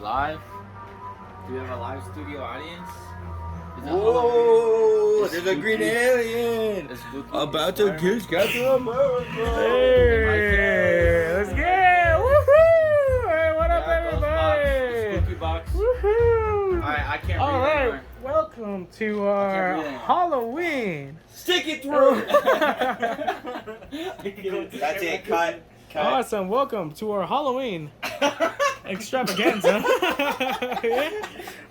live? Do we have a live studio audience? Whoa! There's a green alien! About to kiss Captain America! Hey! Let's get it! Woohoo! Hey, what up, everybody? Spooky box. Woohoo! Alright, I can't All read right, anymore. welcome to our Halloween. Stick it through! That's it, cut. Awesome, welcome to our Halloween extravaganza.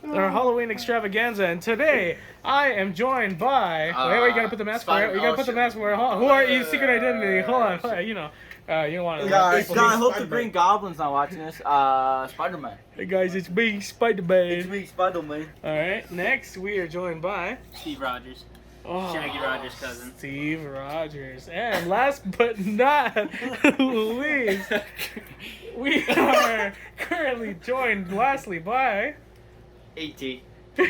Our Halloween extravaganza, and today I am joined by. Wait, you gotta put the mask for it. You gotta put the mask for it. Who are you? Secret identity. Hold on. You know, you don't want to. Guys, I hope the Green Goblin's not watching this. Spider-Man. Hey guys, it's me, Spider-Man. It's me, Spider-Man. All right, next we are joined by Steve Rogers. oh, Shaggy Rogers' cousin. Steve Rogers, and last but not least, we are currently joined lastly by. E.T. Yo,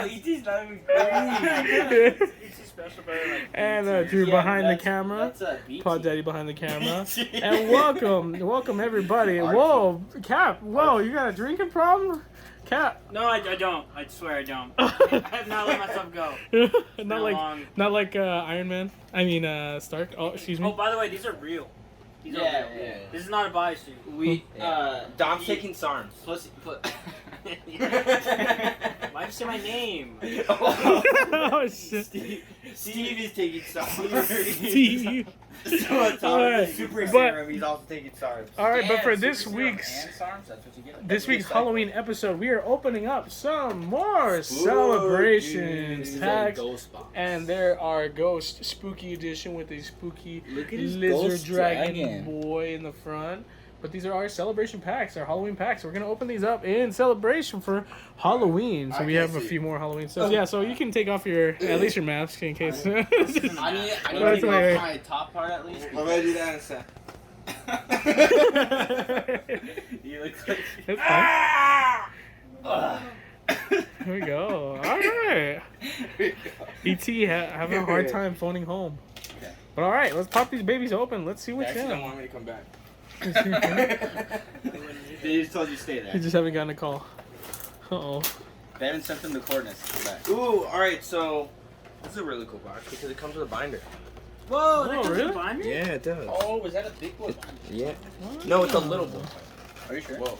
E.T.'s not even crazy. E.T.'s special, but like. And Drew behind the camera, BT. Pod Daddy behind the camera, and welcome everybody. Whoa, Cap, whoa, you got a drinking problem, Cap? No, I don't. I swear I don't. I have not let myself go. not like Iron Man. I mean Stark. Oh, excuse me. Oh, by the way, these are real. These are real. Yeah. This is not a bias suit. We, Dom's taking SARMs. Why'd you say my name? Oh shit. Steve is taking SARMs. Steve. Alright, Super but- serum, he's also taking SARMs. All right, but for Super this serum week's and SARMs, that's what you get. this week's Halloween episode, we are opening up some more celebrations packs, and there are Ghost Spooky Edition with a spooky Look at his lizard ghost dragon boy in the front. But these are our celebration packs, our Halloween packs. We're gonna open these up in celebration for Halloween. So we have a few more Halloween stuff. Yeah, so you can take off at least your mask in case. I need to take off my top part at least. I'm gonna do that in a sec. You look like... It's fine. Here we go. All right. E.T. having a hard time phoning home. Okay. But all right, let's pop these babies open. Let's see They what's actually don't in. want me to come back. They just told you to stay there. You just haven't gotten a call. Uh-oh. They haven't sent them the coordinates to come back. Ooh, alright, so this is a really cool box because it comes with a binder. Whoa, that Oh, comes really? with a binder? Yeah, it does. Oh, is that a big one? Yeah. No, it's a little one. Are you sure? Whoa.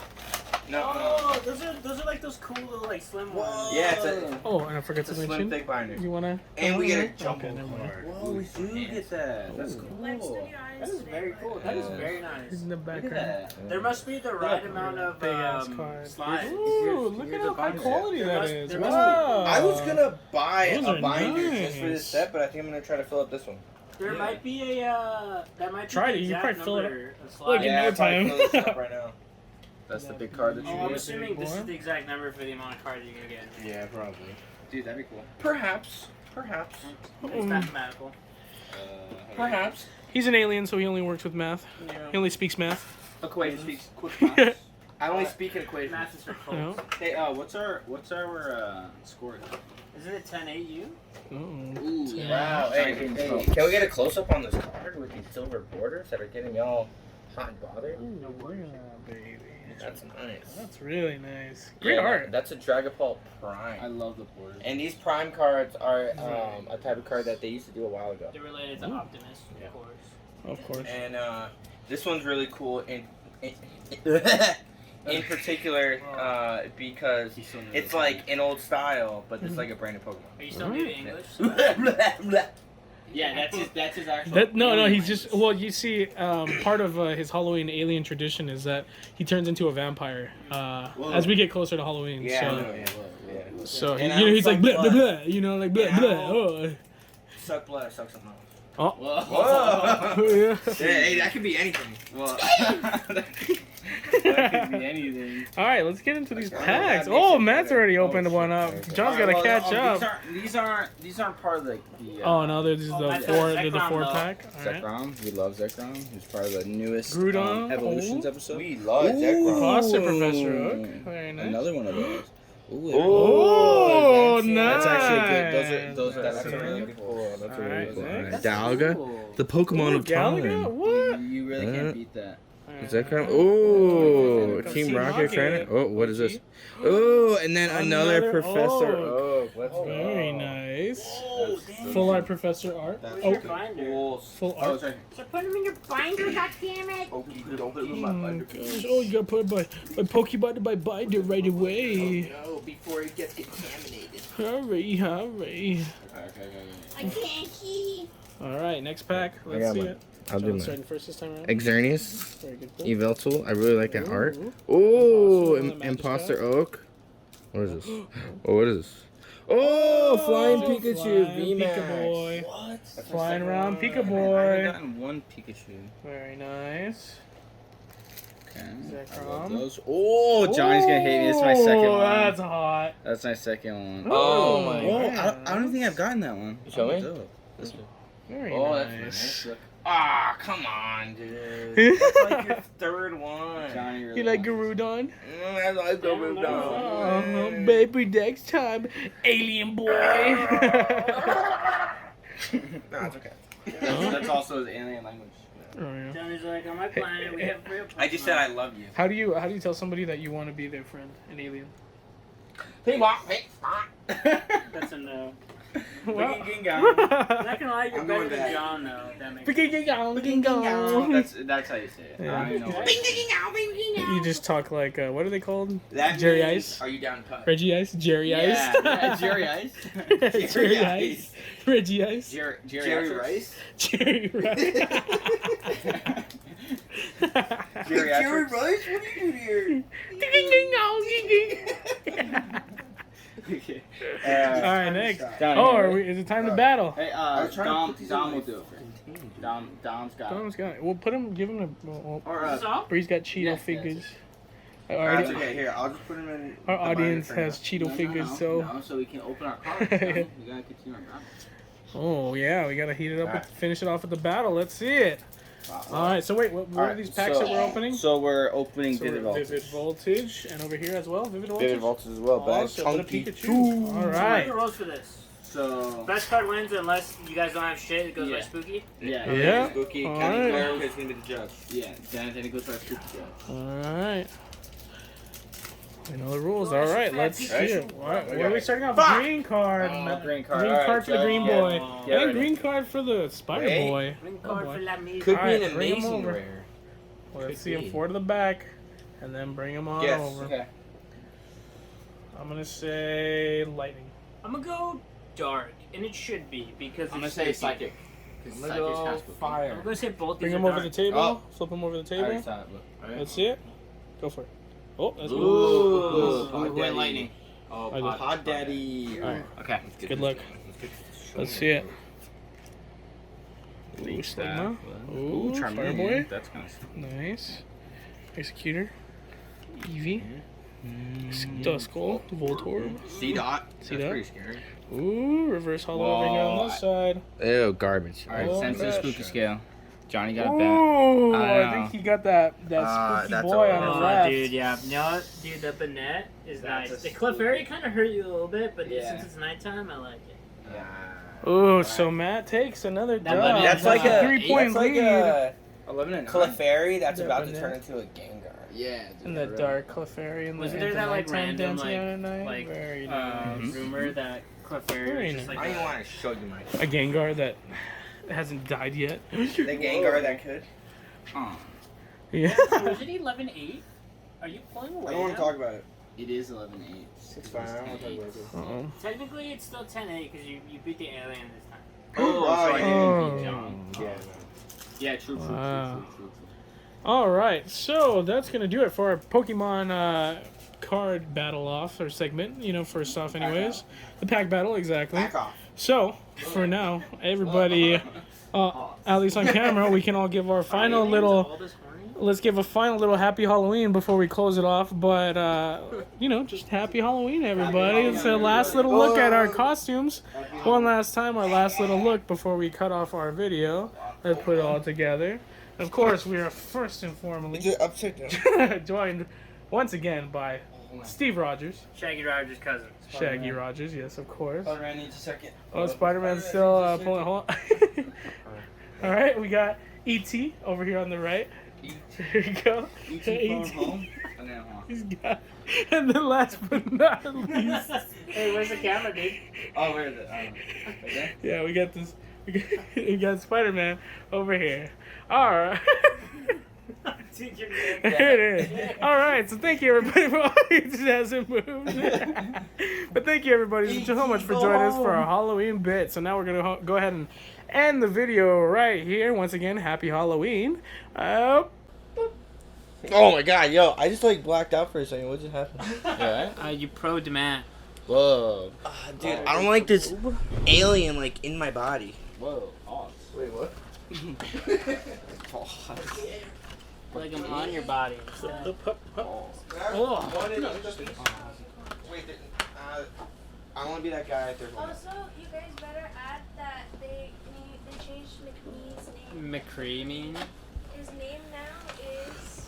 No. Oh, those are like those cool little like slim ones. Yeah, it's a Oh, and I forgot it's to a slim mention. thick binder. You wanna? And we get a Okay, jumbo never mind. card. Whoa, we do get that. That's cool. That is very cool. That is very nice. In the Look at background. that. There must be the right amount of Big ass card. slides. Ooh, look at here's how a high binder. quality There that must- is. there must be. Wow. I was gonna buy Those a are binder just for nice. this set, but I think I'm gonna try to fill up this one. There might be a that might be Try the it, you exact probably fill it number of Like slides. in no I'll probably time. fill this up right now. That's the big card that Oh, you I'm get. assuming this boy. is the exact number for the amount of cards you're gonna get. Yeah, probably. Dude, that'd be cool. Perhaps. It's mathematical. Perhaps. He's an alien, so he only works with math. He only speaks math. Equations. Speaks quick Yeah. I only speak in equations. Math is for You know? folks. Hey, what's our score? Isn't it 10-8 you? Ooh, Wow. Hey, can we get a close up on this card with these silver borders that are getting y'all hot and bothered? Ooh, look at that, baby. That's nice. That's really nice. Great Yeah, art. That's a Dragapult I Prime. love the borders. And these Prime cards are a type of card that they used to do a while ago. They're related to Ooh. Optimus, Yeah. of course. Of course. And this one's really cool in particular because He's so it's like an old style, but it's like a brand new Are Pokemon. you still new to English? Yeah, that's his actual. No, he's just. Well, you see, part of his Halloween alien tradition is that he turns into a vampire as we get closer to Halloween. Yeah, I so, know, yeah. so And I you know, don't he's like suck blah blah blood. blah. You know, like blah And I blah. don't- Oh. Suck blood, I suck something else. Oh. Whoa. Yeah. Hey, that could be anything. Well, that could be anything. All right, let's get into these Okay. packs. Yeah, Oh, me Matt's too. already Oh, opened shit. one up. Okay. John's got to catch up. These aren't part of the. Oh no, this is Oh, the Matt's four. got They're the Zekrom, 4 though. pack. All right. Zekrom, we love Zekrom. He's part of the newest Groudon, Evolutions oh. episode. We love Zekrom. Foster Professor Oak. Very nice. Another one of those. Ooh, Oh, that's- nice. that's actually good. Those are That's really really good. cool. That's Alright, really cool. next. Galaga, the Pokemon Ooh, of Galaga? time. What? You really can't beat that. Is that kind of... Ooh, Team Team Rocket Rocket. trainer. Oh, what is this? Ooh, and then another Another Professor Oak. Oak. Let's Very go. nice. damn. Full art Professor art. Where's Oh, your binder? full art. So put them in your binder, goddammit! Oh, gosh. Oh, you gotta put my Pokemon in my binder right away. No, before it gets contaminated. Hurry. I can't see. Alright, next pack. I Let's got see one. it. I'll do John mine. starting first this time around. Exernius, Very good. Pull. Eveltool. I really like that art. Ooh. Ooh, Imposter, the Imposter Magic Oak. What is this? Oh, what is this? Oh, Flying Flying Pikachu VMAX. Pika-Boy. What? Flying around Pika I've only Boy. gotten one Pikachu. Very nice. Okay. Zekrom. I love those. Oh, Johnny's gonna hate me. This is my second Oh, one. that's hot. That's my second one. Oh, my I don't think I've gotten that one. Show me. Dope. This one. Very Oh, that's nice. nice. Ah, come on, dude. That's like your third one. Johnny really You like wants- Garudon? I like Garudon. Oh, baby, next time, Alien Boy. Nah, it's okay. That's also his alien language. Oh, yeah. Johnny's like, on my planet, we have real I just said I love you. How do you tell somebody that you want to be their friend, an alien? Hey, walk, hey, That's a no. Well, I'm not gonna lie, you're I'm better going than back. John, though. That makes That's how you say it. Yeah. I don't even know. you just talk like what are they called? That Jerry means, Ice? Are you down to cut? Reggie Ice, Jerry Ice, Yeah, Jerry Ice. Jerry Ice, Reggie Ice, Jerry Rice? Jerry Rice. Jerry Rice? What are you doing here? Okay. All right, next. Down Oh, here, is it time to battle? Hey, was trying to Dom put these will in my do it. Dom's got it. Dom's got it. We'll put him, give him a. Well, Or Is this all? Bree's got Cheeto Yes, figures. That's okay, here, I'll just put him in. Our the audience binder for has Cheeto No, figures, no, so. no, so we can open our cards. We gotta continue our battle. Oh yeah, we gotta heat it up, Alright. and finish it off with the battle. Let's see it. All right, so wait, what are Alright, these packs that we're opening? So we're opening So Vivid we're Voltage. Vivid Voltage, and over here as well, Vivid Voltage. Vivid Voltage as well. Oh, Bad so what a chunky. Pikachu. All Right. right. Who rolls for this? So Best card wins unless you guys don't have shit. It goes by Yeah. spooky. yeah, Yeah. Spooky, All County right. Clerk is gonna be the judge. yeah. Then it goes to our super show. All right. We know the rules. Well, All that's right, a let's fat see Pikachu. it. Where are we starting off? Green card. Green card. Green Alright, card for the Joe, green get- boy. get And ready. green card for the Spider Wait. Boy. Green Oh, card boy. for La Mise. Could Alright, be an bring him amazing over. rare. Let's Could see him be. four to the back, and then bring him on Yes. over. Okay. I'm gonna say lightning. I'm gonna go dark, and it should be because I'm gonna it's say spooky. psychic. Because psychic's kind of spooky. I'm gonna say both Bring these him are over the dark. table. Oh. Flip him over the I table. already saw it. Look. Alright. Let's see it. Go for it. Oh, that's good. Ooh, Pod who went Daddy. lightning? Oh, I did. Pod Daddy. Alright. Okay. Good luck. Let's see it. Ooh, Leech that. Sligma. Ooh, Charmeleon. Fireboy. That's kind of Nice. Executor. Eevee. Duskull. Voltorb. C-Dot. See That's that? pretty scary. Ooh, reverse hollow over here on Whoa, this side. Ew, garbage. Alright, Oh, send to the gosh. spooky scale. Johnny got a bet. Ooh, I I think know. he got that spooky that's boy a- on his Oh, left. dude, yeah. You know what? Dude, the Banette is That's nice. a The Clefairy spooky- kind of hurt you a little bit, but Yeah. since it's nighttime, I like it. Ooh, so Matt takes another That dub. Banette- That's like a 3-point that's like lead. a 11 and 9. Clefairy that's Yeah, about but to turn into a Gengar. Yeah. dude, And the for dark Clefairy and Wasn't the there that like nighttime random dancing out at night. like Very nice. Mhm. rumor that Clefairy Very was just nice. like I don't want to show you my A Gengar that hasn't died yet. the Gengar that could. Oh. Yeah. Was it 11-8? Are you pulling away? I don't want now? to talk about it. It is 11-8. It's fine. I don't want to talk about it. Uh-oh. Technically, it's still 10-8 because you beat the alien this time. Oh, so I didn't Oh. beat John. Yeah. Yeah, true. Wow. All right, so that's gonna do it for our Pokemon card battle off or segment. You know, first off, anyways, the pack battle exactly. Back off. So for now, everybody, at least on camera, we can all give our final Aliens little. all this horny? Let's give a final little happy Halloween before we close it off. But you know, just happy Halloween, everybody. It's a last little look at our costumes. One last time, our last little look before we cut off our video. Let's put it all together. Of course, we are first and foremost Upside down. joined once again by Steve Rogers, Shaggy Rogers' cousin. Shaggy Rogers, yes, of course. Hold on, I need a second. Oh, Spider-Man's still pulling. Hold on. All right, we got E.T. over here on the right. There you go. phone home. And then He's got. And then last but not least. Hey, where's the camera, dude? Oh, where is it? Right there? Yeah, we got this. We got Spider-Man over here. All right. Dude, you're There it is. All right, so thank you everybody for all it hasn't moved. But thank you everybody so much for joining us for our Halloween bit. So now we're gonna go ahead and end the video right here. Once again, happy Halloween. Oh my god, yo, I just like blacked out for a second. What just happened? Yeah. You pro demand. Whoa. Dude, I don't like this alien like in my body. Whoa. Awesome. Wait, what? Like I'm on your body. Oh. Wait, I want to be that guy at their Also, you guys better add that they changed McNee's name. McCreamy. His name now is.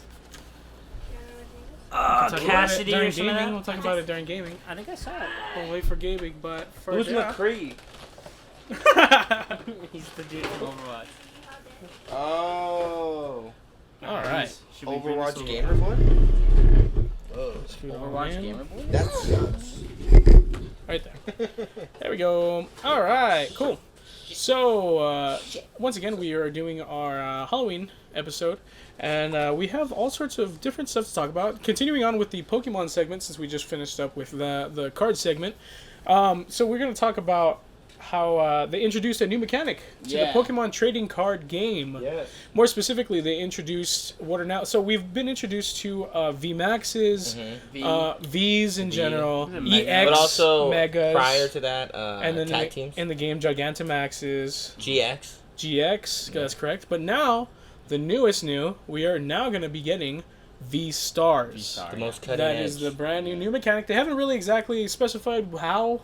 We'll talk about it Cassidy during or something like gaming. that? We'll talk about it during gaming. I think I saw it. We'll wait for gaming, but for Who's now. McCree? He's the dude from Overwatch. Oh. All right. Should we bring Overwatch this gamer boy? Oh. Overwatch gamer boy. That sucks. Right there. There we go. All right, cool. So, once again, we are doing our Halloween episode, and we have all sorts of different stuff to talk about. Continuing on with the Pokemon segment, since we just finished up with the card segment. So we're going to talk about how they introduced a new mechanic to the Pokemon trading card game. Yes. More specifically, they introduced what are now... So we've been introduced to VMAXs, Vs in general, EX, But also, Megas, prior to that, and then tag teams. in the game, Gigantamaxes, GX. that's correct. But now, the newest new, we are now going to be getting V-Stars. The most cutting That edge. is the brand new mechanic. They haven't really exactly specified how.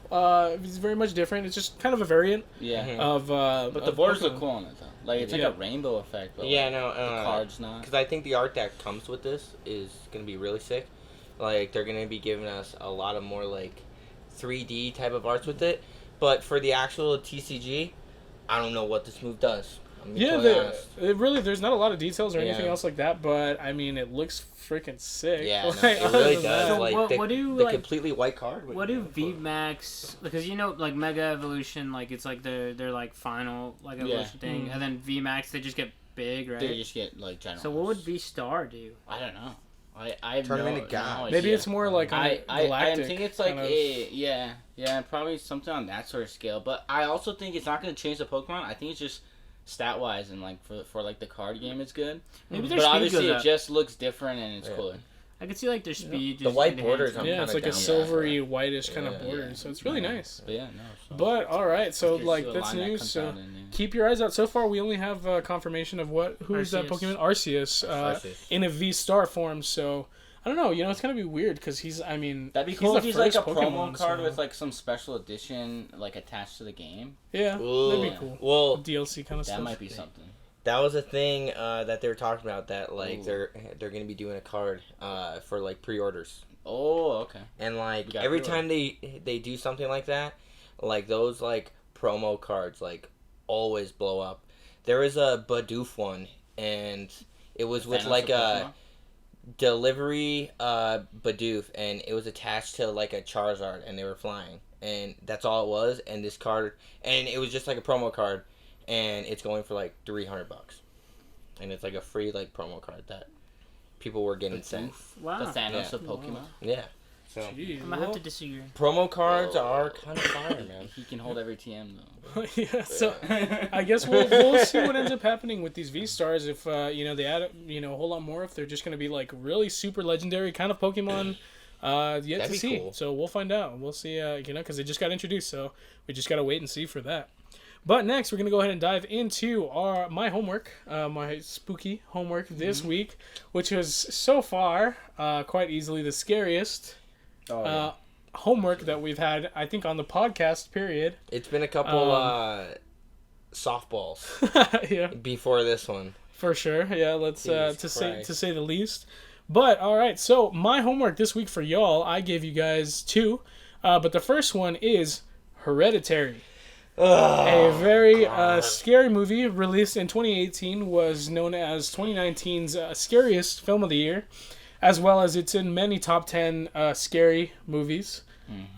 It's very much different. It's just kind of a variant Yeah. of. But the of borders Pokemon. look cool on it though. Like it's like a rainbow effect. But Yeah, like, no. the cards not. Because I think the art that comes with this is going to be really sick. Like, they're going to be giving us a lot of more, like, 3D type of arts with it. But for the actual TCG, I don't know what this move does. Yeah, there's not a lot of details or anything else like that, but I mean, it looks freaking sick. Yeah, Like, no, it other really than does. that- So Like, what do the like completely white card. what do VMAX, because you know like Mega Evolution, like it's like their like final like evolution thing, and then VMAX they just get big, right? They just get like general. So what would V Star do? I don't know. I have Turn no, him into God. no idea. Maybe it's more like on a I galactic think it's like kind of- yeah, probably something on that sort of scale. But I also think it's not going to change the Pokemon. I think it's just stat wise and like for like the card game, it's good. Maybe their But speed obviously, goes it up. just looks different and it's cooler. I could see like their speed. The just white enhanced. borders on- Yeah, it's kinda like a down silvery, whitish kind of Yeah. border, so it's really nice. But yeah, no. So. But all right, so Just like see what that's line that new. comes So out in, yeah. keep your eyes out. So far, we only have confirmation of who's that Arceus. Pokemon? Arceus, Arceus. in a V-Star form. So I don't know. You know, it's gonna be weird because that'd be cool if he's like a first promo Pokemon, card so- with like some special edition like attached to the game. Yeah, Ooh. that'd be cool. Well, DLC kind of That stuff. might be something. that was a thing that they were talking about. That like Ooh. they're going to be doing a card for like pre-orders. Oh, okay. And like You got every pre-order. time they do something like that, like those like promo cards like always blow up. There was a Bidoof one, and it was with Thanos like of a delivery Bidoof, and it was attached to like a Charizard, and they were flying, and that's all it was. And this card, and it was just like a promo card, and it's going for like $300, and it's like a free like promo card that people were getting sent. Wow. The Thanos Yeah. of Pokemon. Yeah. So Jeez, I might have to disagree. promo cards are kind of fire, man. He can hold every TM though. yeah, so I guess we'll see what ends up happening with these V-Stars if they add a whole lot more, if they're just going to be like really super legendary kind of Pokemon yet That'd to be see. cool. So we'll find out. We'll see because they just got introduced, so we just got to wait and see for that. But next, we're going to go ahead and dive into my homework, my spooky homework this week, which was so far quite easily the scariest homework that we've had, I think, on the podcast, period. It's been a couple softballs Yeah, before this one. for sure. Yeah, let's to Jesus say Christ. the least. But all right, so my homework this week for y'all, I gave you guys two, but the first one is Hereditary. A very scary movie released in 2018 was known as 2019's scariest film of the year, as well as it's in many top 10 scary movies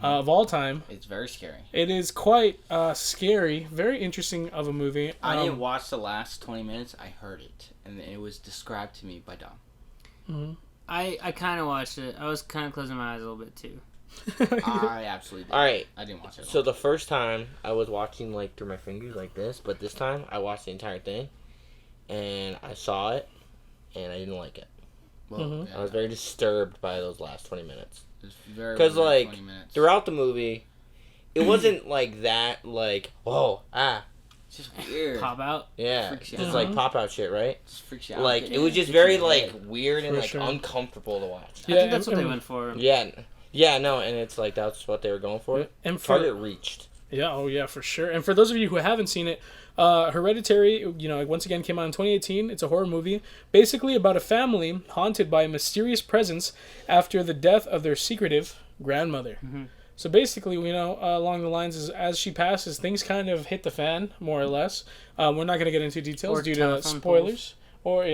of all time. It's very scary. It is quite scary, very interesting of a movie. I didn't watch the last 20 minutes. I heard it, and it was described to me by Dom. Mm-hmm. I kind of watched it. I was kind of closing my eyes a little bit too. I absolutely did. All right. I didn't watch it. So the first time I was watching like through my fingers like this, but this time I watched the entire thing, and I saw it, and I didn't like it. Well, yeah, I was very disturbed by those last 20 minutes. Because like 20 minutes. throughout the movie, it wasn't like that. Like It's just weird. Pop out. yeah, Freaks you just out. like pop out shit, right? It just freaks you out. Like Yeah, it was just gets very you in the like head. weird and For like sure. uncomfortable to watch. I think that's what they went for. Yeah, no, and it's like that's what they were going for. And for, Target reached. yeah, for sure. And for those of you who haven't seen it, Hereditary, once again came out in 2018. It's a horror movie, basically about a family haunted by a mysterious presence after the death of their secretive grandmother. Mm-hmm. So basically, along the lines is as she passes, things kind of hit the fan, more or less. We're not going to get into details Or due to telephone spoilers. Or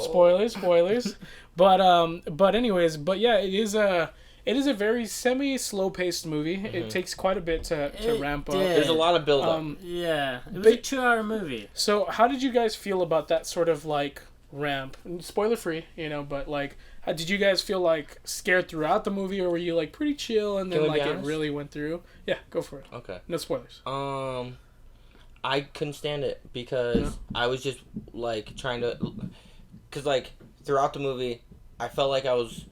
spoilers. But anyways, yeah, it is a very slow paced movie. It takes quite a bit to It ramp up. did. There's a lot of build up. Yeah, it was But- a 2-hour movie. So how did you guys feel about that sort of like ramp? Spoiler free, but like, did you guys feel like scared throughout the movie, or were you like pretty chill and then Can we be like it honest? really went through? Yeah, go for it. Okay. No spoilers. I couldn't stand it because I was just like trying to, cause like throughout the movie, I felt like I was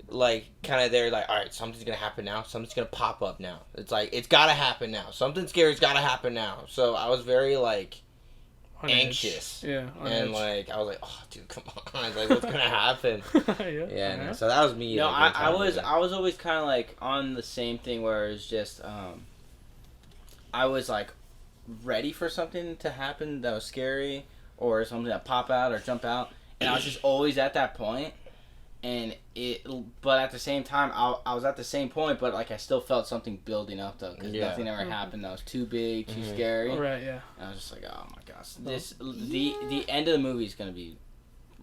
like kind of there, like, all right, something's gonna happen now. Something's gonna pop up now. It's like it's gotta happen now. Something scary's gotta happen now. So I was very like On edge. anxious. Yeah. On And edge. like I was like, oh dude, come on, like what's gonna happen? yeah. Yeah, no, so that was me. No, like, the I entire movie. was always kind of like on the same thing where it was just I was like ready for something to happen that was scary or something that pop out or jump out, and I was just always at that point. But at the same time, I was at the same point, but like I still felt something building up though, because nothing ever happened that was too big, too scary. Right. Yeah. And I was just like, oh my gosh, the end of the movie is gonna be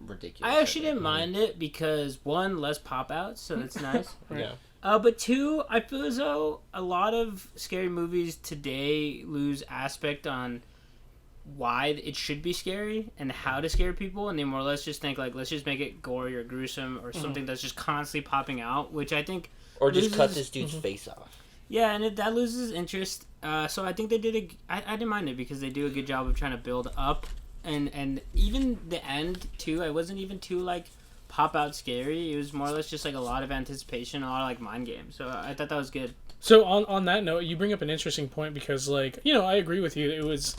ridiculous. I actually didn't mind it because one, less pop outs, so that's nice. Right. Yeah. But two, I feel as though a lot of scary movies today lose aspect on why it should be scary and how to scare people, and they more or less just think like, let's just make it gory or gruesome or something that's just constantly popping out, which I think Or just cut loses- this dude's face off. yeah, and that loses interest. So I think they did I didn't mind it because they do a good job of trying to build up, and even the end too. I wasn't even too like pop out scary. It was more or less just like a lot of anticipation, a lot of like mind games. So I thought that was good. So on that note, you bring up an interesting point because like I agree with you. It was,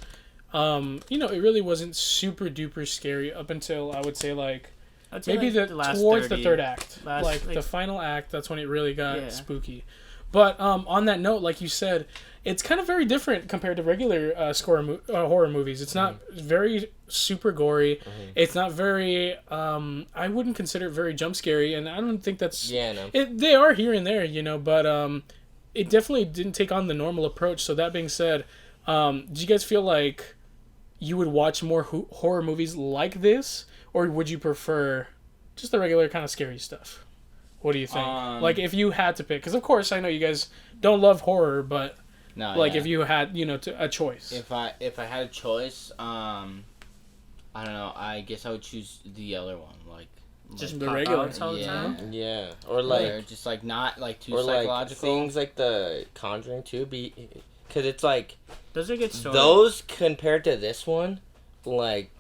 it really wasn't super duper scary up until I would say like I'd say, maybe like, the last towards 30, the third act, last, like like- the final act. That's when it really got Yeah. spooky. But on that note, like you said, it's kind of very different compared to regular horror movies. It's not very super gory. It's not very. I wouldn't consider it very jump scary, and I don't think that's. Yeah, no. They are here and there, but it definitely didn't take on the normal approach. So that being said, do you guys feel like you would watch more horror movies like this, or would you prefer just the regular kind of scary stuff? What do you think? Like if you had to pick, because of course I know you guys don't love horror, but No, like yeah. if you had a choice. If I had a choice, I don't know. I guess I would choose the other one, like Just the pop regular. outs all the Yeah. time. Yeah, or like where just like not like too or like psychological. things like the Conjuring too, because it's like Those are good stories. those compared to this one, like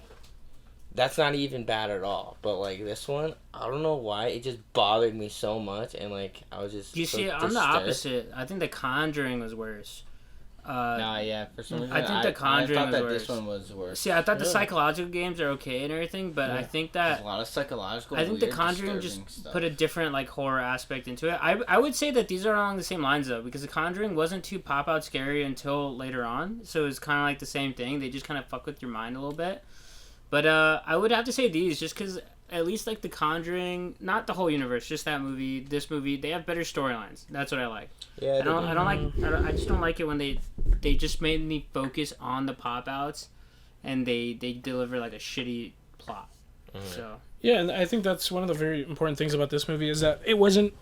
that's not even bad at all. But like this one, I don't know why it just bothered me so much, and like I was just You so see, I'm the disturbed. opposite. I think The Conjuring was worse. Nah, yeah. For some reason, I think The Conjuring I thought that was this worse. one was worse. See, I thought the Really? psychological games are okay and everything, but I think There's that a lot of psychological. I think The weird, Conjuring just disturbing stuff. put a different like horror aspect into it. I would say that these are along the same lines though, because The Conjuring wasn't too pop out scary until later on, so it's kind of like the same thing. They just kind of fuck with your mind a little bit. But I would have to say these just because at least like The Conjuring, not the whole universe, just that movie, this movie, they have better storylines. That's what I like. Yeah, I just don't like it when they just made me focus on the pop outs, and they deliver like a shitty plot. So. Yeah, and I think that's one of the very important things about this movie is that it wasn't,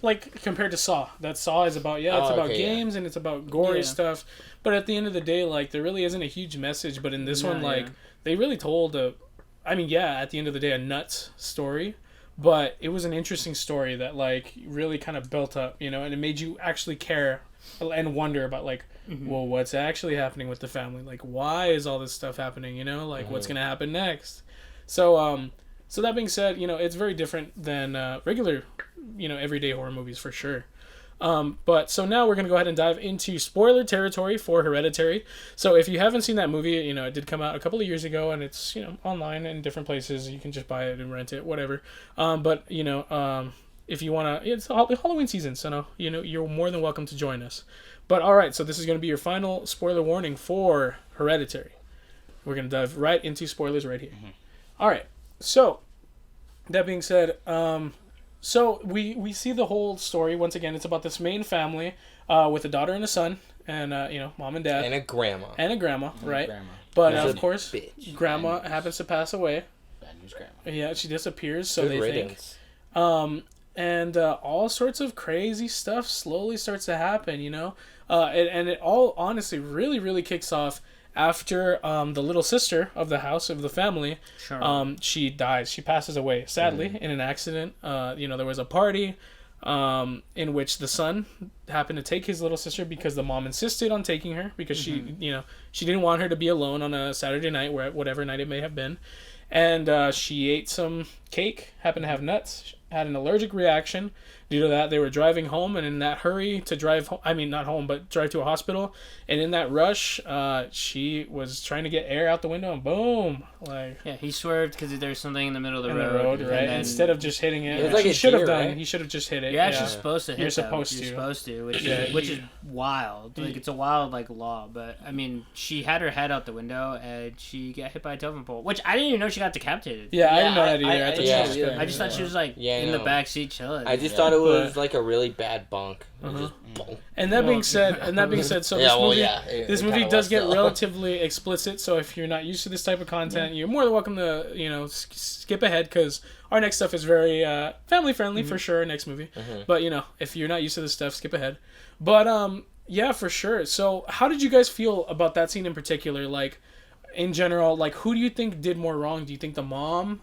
like compared to Saw. That Saw is about, games and it's about gory stuff. But at the end of the day, like, there really isn't a huge message. But in this one, like, they really told at the end of the day, a nuts story. But it was an interesting story that, like, really kind of built up, and it made you actually care and wonder about, like, well, what's actually happening with the family? Like, why is all this stuff happening, Like, what's going to happen next? So that being said, it's very different than regular, everyday horror movies for sure. But so now we're going to go ahead and dive into spoiler territory for Hereditary. So if you haven't seen that movie, it did come out a couple of years ago and it's, online in different places. You can just buy it and rent it, whatever. But, if you want to, it's Halloween season. So, no, you're more than welcome to join us. But all right, so this is going to be your final spoiler warning for Hereditary. We're going to dive right into spoilers right here. All right. So, that being said, so we see the whole story. Once again, it's about this main family with a daughter and a son, and mom and dad. And a grandma. Right? Grandma. But, of course, grandma happens to pass away. Bad news, grandma. Yeah, she disappears, so Good they riddance. think. And all sorts of crazy stuff slowly starts to happen, and it all, honestly, really, really kicks off after the little sister of the house, of the family, she dies. She passes away, sadly, in an accident. There was a party in which the son happened to take his little sister because the mom insisted on taking her because she didn't want her to be alone on a Saturday night, whatever night it may have been. And she ate some cake, happened to have nuts, had an allergic reaction. Due to that, they were driving home, and in that hurry to drive not home, but drive to a hospital. And in that rush, she was trying to get air out the window, and boom! He swerved because there's something in the middle of the road. Right? And instead of just hitting it, was like he should have done. Right? He should have just hit it. You're actually supposed to hit. You're supposed to, which is wild. Like, it's a wild law. But I mean, she had her head out the window and she got hit by a telephone pole, which I didn't even know she got decapitated. Yeah, I didn't know that either. I just thought she was in the back seat chilling. I just thought it was like a really bad bunk. Just boom. And that being said, so this movie does get relatively explicit. So if you're not used to this type of content, you're more than welcome to skip ahead because our next stuff is very family friendly for sure. Next movie, but if you're not used to this stuff, skip ahead. But yeah, for sure. So how did you guys feel about that scene in particular? Like in general, like who do you think did more wrong? Do you think the mom?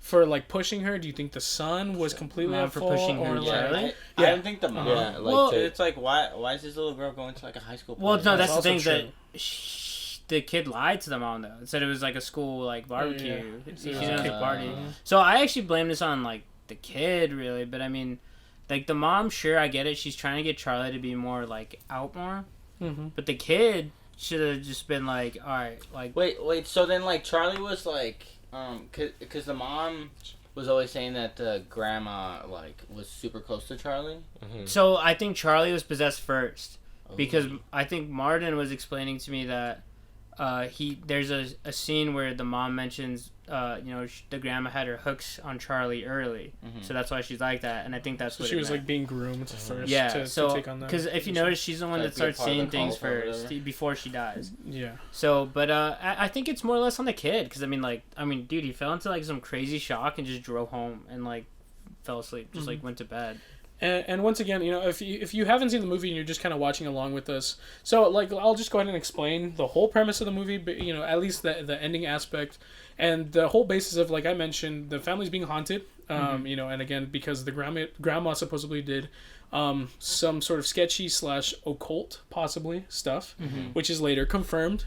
For pushing her, do you think the son was completely at fault? For pushing her, I don't think the mom. Yeah, it's like why is this little girl going to a high school party? Well, no, that's the thing that the kid lied to the mom though. It said it was like a school barbecue. She didn't party. So I actually blame this on the kid really, but I mean, the mom, sure, I get it. She's trying to get Charlie to be more out more, but the kid should have just been all right, wait. So then Charlie was because the mom was always saying that the grandma was super close to Charlie. So I think Charlie was possessed first because I think Martin was explaining to me that there's a scene where the mom mentions the grandma had her hooks on Charlie early, so that's why she's like that, and I think that's what she was being groomed first. To take on that. Because if you notice, she's the one that starts seeing things first before she dies. Yeah. So, but I think it's more or less on the kid because I mean, dude, he fell into some crazy shock and just drove home and fell asleep, just went to bed. And once again, if you haven't seen the movie and you're just kind of watching along with us, so I'll just go ahead and explain the whole premise of the movie, but at least the ending aspect and the whole basis of, like I mentioned, the family's being haunted, and again because the grandma supposedly did some sort of sketchy / occult possibly stuff, which is later confirmed.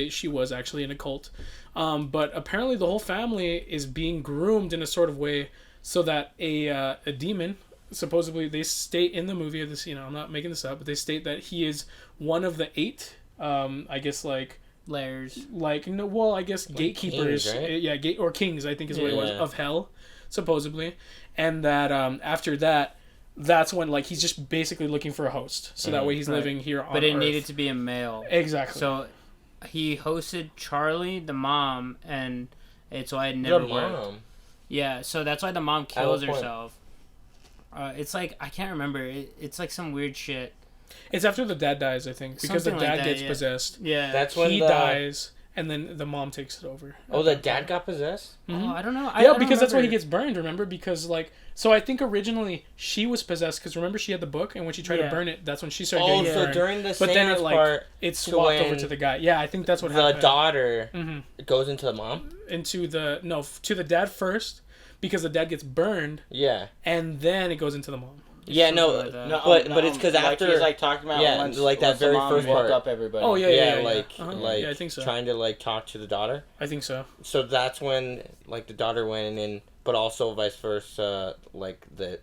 She was actually in a cult, but apparently the whole family is being groomed in a sort of way so that a demon. Supposedly, they state in the movie of this, I'm not making this up, but they state that he is one of the 8, I guess, layers. I guess gatekeepers. Kings, right? Yeah, or kings, I think is what it was, of hell, supposedly. And that after that, that's when, he's just basically looking for a host. So that way he's living here on Earth. But it needed to be a male. Exactly. So he hosted Charlie, the mom, and it's why it never worked. Yeah, so that's why the mom kills what point? herself. It's like, I can't remember. It's like some weird shit. It's after the dad dies, I think, because Something the dad like that, gets possessed. Yeah. That's when He the dies, and then the mom takes it over. Oh, the dad got possessed. Mhm. Oh, I don't know. Yeah, I don't because that's why he remember. gets burned. Remember, because like, so I think originally she was possessed because remember she had the book, and when she tried to Yeah. burn it, that's when she started Oh, getting so burned. during the But then seance it like part, it swapped over when to the guy. Yeah, I think that's what the happened. daughter hmm goes into the mom. Into the no to the dad first, because the dad gets burned, Yeah. and then it goes into the mom. Yeah, no, Something like that. No, but it's 'cause like after- he's like talking about yeah, once, like that once the very mom first woke part. up everybody. Oh, yeah. like Yeah, I think so. trying to like talk to the daughter. I think so. So that's when like the daughter went in, but also vice versa. Like the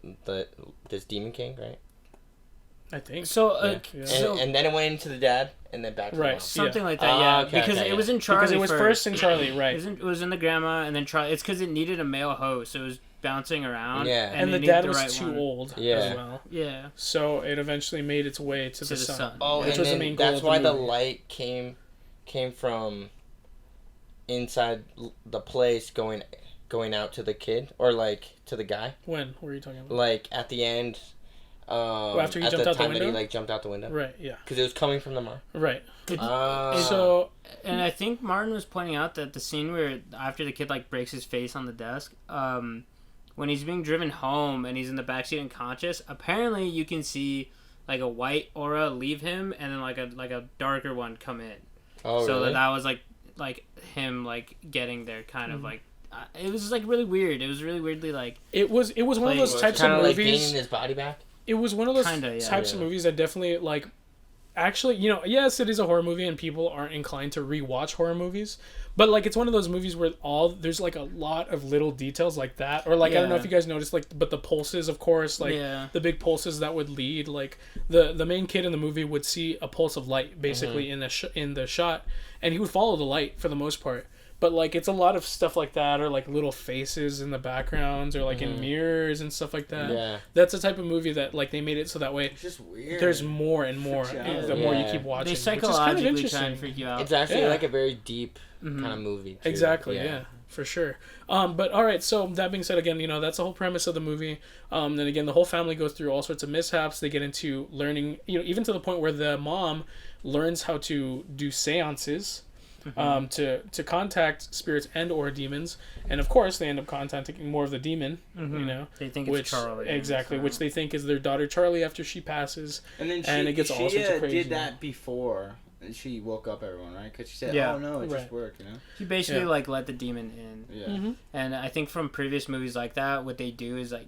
this demon king, right? I think. So, Yeah. so And then it went into the dad, and then back to Right. the mom. something yeah. like that, Ah, yeah. okay, because okay, it was yeah. in Charlie Because it was first in Charlie, right? It was in the grandma, and then Charlie. It's because it needed a male host. So it was bouncing around. Yeah. And it the needed dad the was right too one. old Yeah. as well. Yeah. So it eventually made its way to the the son. son. Oh, which and was the then main goal that's of the why the movie. light came from inside the place going out to the kid or like to the guy. When? What are you talking about? Like at the end. After he at jumped the out the time that he window? like jumped out the window. Right, yeah. Because it was coming from the mom. Right. So So, And I think Martin was pointing out that the scene where after the kid like breaks his face on the desk, when he's being driven home and he's in the backseat unconscious, apparently you can see like a white aura leave him and then like a darker one come in. oh So really? that was like him like getting there, kind of like it was just like really weird. It was really weirdly like it was one of Like, those it's types kind of of like movies. gaining his body back. It was one of those Kinda, yeah. types of movies that definitely like actually, you know, yes, it is a horror movie and people aren't inclined to rewatch horror movies, but like it's one of those movies where there's like a lot of little details like that, or like I don't know Yeah. if you guys noticed, like, but the pulses, of course, like Yeah. the big pulses that would lead, like the main kid in the movie would see a pulse of light basically in the shot, and he would follow the light for the most part. But like it's a lot of stuff like that, or like little faces in the backgrounds, or like in mirrors and stuff like that. Yeah. That's the type of movie that like they made it so that way It's just weird. there's more and more Yeah. the more you Yeah. keep watching. they which is kind of psychologically try interesting. and freak you out. It's actually Yeah. like a very deep kind of movie. Too. Exactly, yeah, for sure. But all right, so that being said, again, you know, that's the whole premise of the movie. Then again, the whole family goes through all sorts of mishaps. They get into learning, you know, even to the point where the mom learns how to do seances. To contact spirits and or demons, and of course they end up contacting more of the demon, you know, They think which it's Charlie. exactly, so. which they think is their daughter Charlie after she passes, And then and it gets all sorts of crazy. did that before and she woke up everyone, right? Because she said, Yeah. "Oh no, it Right. just worked," you know. He basically Yeah. like let the demon in. Yeah. Mm-hmm. And I think from previous movies like that, what they do is like,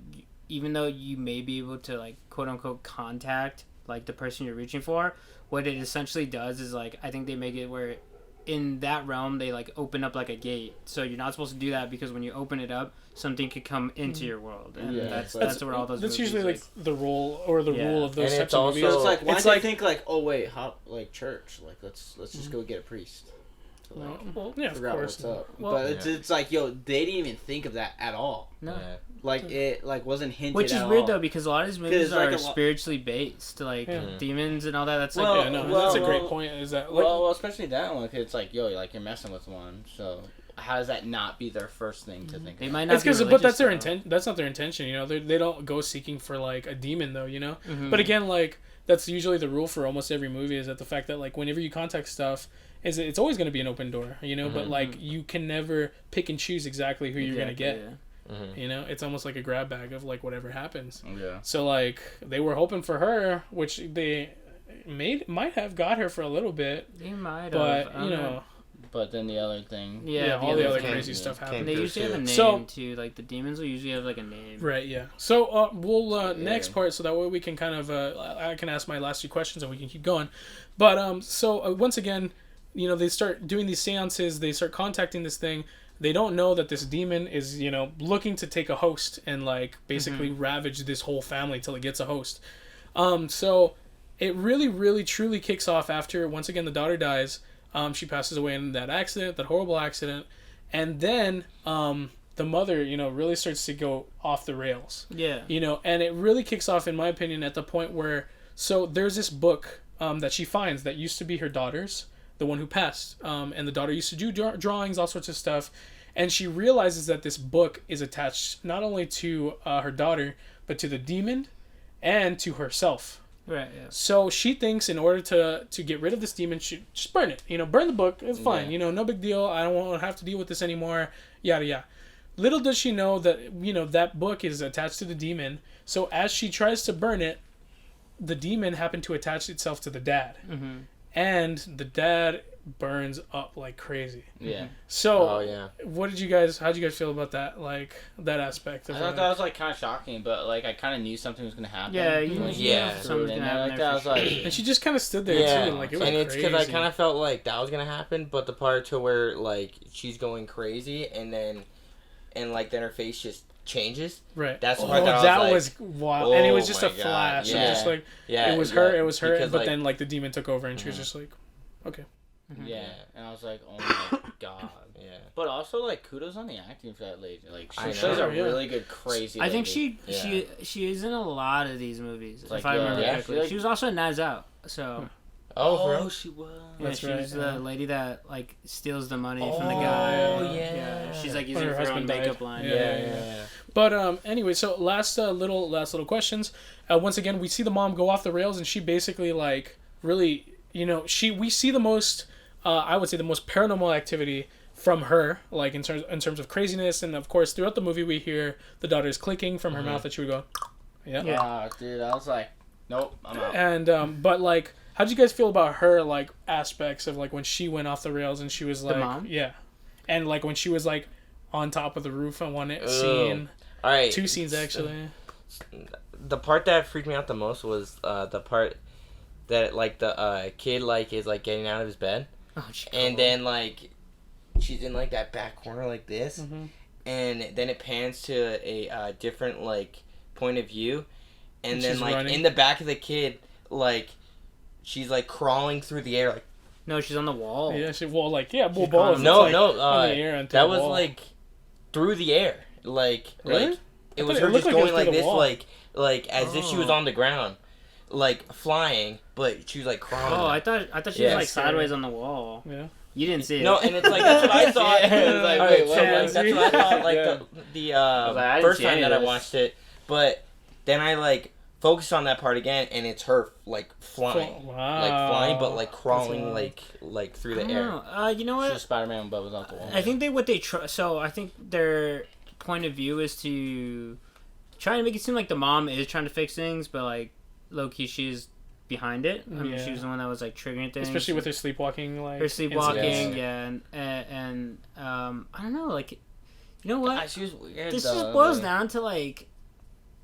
even though you may be able to like quote unquote contact like the person you're reaching for, what it essentially does is like, I think they make it where in that realm they like open up like a gate. So you're not supposed to do that because when you open it up, something could come into your world, and Yeah, that's but- where all those. That's movies, usually like the role or the Yeah. rule of those And types it's of also- movies. So it's like, why It's do like- you think like, oh wait, like church, like let's just go get a priest. To, like, Well, yeah, of figure out course. what's up. Well- But it's like, yo, they didn't even think of that at all. no. Yeah. Like it like wasn't hinted Which is at weird all. though, because a lot of these movies Because, like, are a lot- spiritually based, like Yeah. demons and all that. That's Well, like Yeah, no, well, that's a great well, point. Is that like, Well, especially that one, 'cause it's like, yo, like you're messing with one. So how does that not be their first thing to think? they of? might not. it's be because, but religious, that's their though. intent. That's not their intention. You know, they don't go seeking for like a demon though. You know, Mhm. but again, like that's usually the rule for almost every movie is that the fact that like whenever you contact stuff, is it's always going to be an open door. You know, but like you can never pick and choose exactly who you're going to get. Exactly, You know, it's almost like a grab bag of like whatever happens. Yeah. So like they were hoping for her, which they might have got her for a little bit, yeah. They might have. but I you don't know, But then the other thing. Yeah, all the other thing. crazy stuff came happened. They through usually have a too. name So- too. Like the demons will usually have like a name. Right, yeah. So we'll next part, so that way we can kind of I can ask my last few questions and we can keep going. But so once again, you know, they start doing these seances. They start contacting this thing. They don't know that this demon is, you know, looking to take a host and like basically ravage this whole family till it gets a host. So it really, really, truly kicks off after once again the daughter dies. She passes away in that accident, that horrible accident, and then the mother, you know, really starts to go off the rails. Yeah. You know, and it really kicks off, in my opinion, at the point where so there's this book that she finds that used to be her daughter's, the one who passed, and the daughter used to do drawings, all sorts of stuff. And she realizes that this book is attached not only to her daughter, but to the demon and to herself. Right, yeah. So she thinks in order to get rid of this demon, she just burn it. Burn the book. It's fine. Yeah. No big deal. I don't want to have to deal with this anymore. Yada, yada. Little does she know that, that book is attached to the demon. So as she tries to burn it, the demon happened to attach itself to the dad. Mm-hmm. And the dad burns up like crazy. Yeah. So, how'd you guys feel about that? Like, that aspect of I thought that was, like, kind of shocking, but, like, I kind of knew something was going to happen. Yeah, something's going to happen. Like, that, I was like... And she just kind of stood there, too, and, like, it was and it's crazy. because I kind of felt like that was going to happen, but the part to where, like, she's going crazy, and then her face just changes. Right. That's the part that was wild. And it was just a flash. Yeah. Just like, it was her, because, but then, like, the demon took over, and she was just like, okay. Yeah, and I was like, oh my god. Yeah. But also, like, kudos on the acting for that lady. Like, she She plays a really good, crazy I think lady. she is in a lot of these movies, Like, if I remember correctly. like, she was also in Knives Out, so... Oh, she was. Yeah, That's she's right, the lady that, like, steals the money from the guy. Oh, yeah. She's, like, When using her her own husband died. makeup line. Yeah. But anyway, so last little questions. Once again, we see the mom go off the rails, and she basically, like, really, we see the most, I would say, the most paranormal activity from her, like, in terms of craziness. And of course, throughout the movie, we hear the daughter's clicking from her mouth that she would go, yeah. Dude, I was like, nope, I'm out. And but like, how did you guys feel about her, like, aspects of, like, when she went off the rails and she was like, the mom? Yeah, and like when she was like on top of the roof on one scene. All right. 2 scenes actually. The part that freaked me out the most was the part that, like, the kid, like, is, like, getting out of his bed, and then, like, she's in, like, that back corner like this, and then it pans to a different, like, point of view, and then, like, running in the back of the kid, like, she's, like, crawling through the air, like. No, she's on the wall. Yeah, No, like, that was, like, through the air, like, really? like, it was her just going like this, like as if she was on the ground, like, flying, but she was, like, crawling. Oh, I thought she was, like, sideways on the wall. Yeah. You didn't see it. No, and it's like, that's what I thought. It was like, wait, what? That's what I thought, like, the first time that I watched it, but then I, like, focused on that part again, and it's her, like, flying. Wow. Like, flying, but, like, crawling, like through the air. You know what? She's Spider-Man, but was off the wall. I think so I think their point of view is to try to make it seem like the mom is trying to fix things, but, like, low-key she's behind it. I mean, she was the one that was, like, triggering things. Especially with her sleepwalking, like... Her sleepwalking, and I don't know, like, you know what? God, she was weird, this though. just boils down to, like,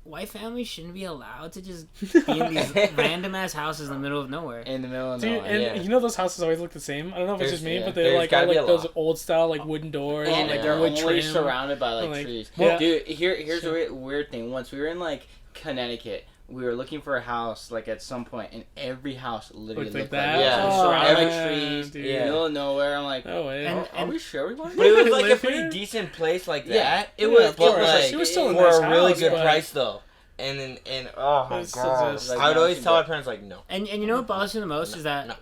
white families shouldn't be allowed to just be in these random-ass houses in the middle of nowhere. In the middle of Dude, nowhere. and you know those houses always look the same? I don't know if it's just me, but they're There's like gotta all, be like a those lot. old-style, like, wooden doors. And like, they're wood only trim. surrounded by, like, Like, trees. yeah. Dude, here's a weird thing. Once we were in, like, Connecticut, we were looking for a house, like, at some point, and every house literally Looked like looked that? like Yeah. surrounded by man, trees, dude. middle of nowhere. I'm like, No way. are we sure we want But it was, They like, a live pretty here? decent place like that. Yeah. It Yeah, was, of but, course. like, She was still in for this a really house, good but- price, though. And oh my It's god. just- Like, I would always nothing tell my but- parents, like, no. And you know what bothers me the most No, is that, no.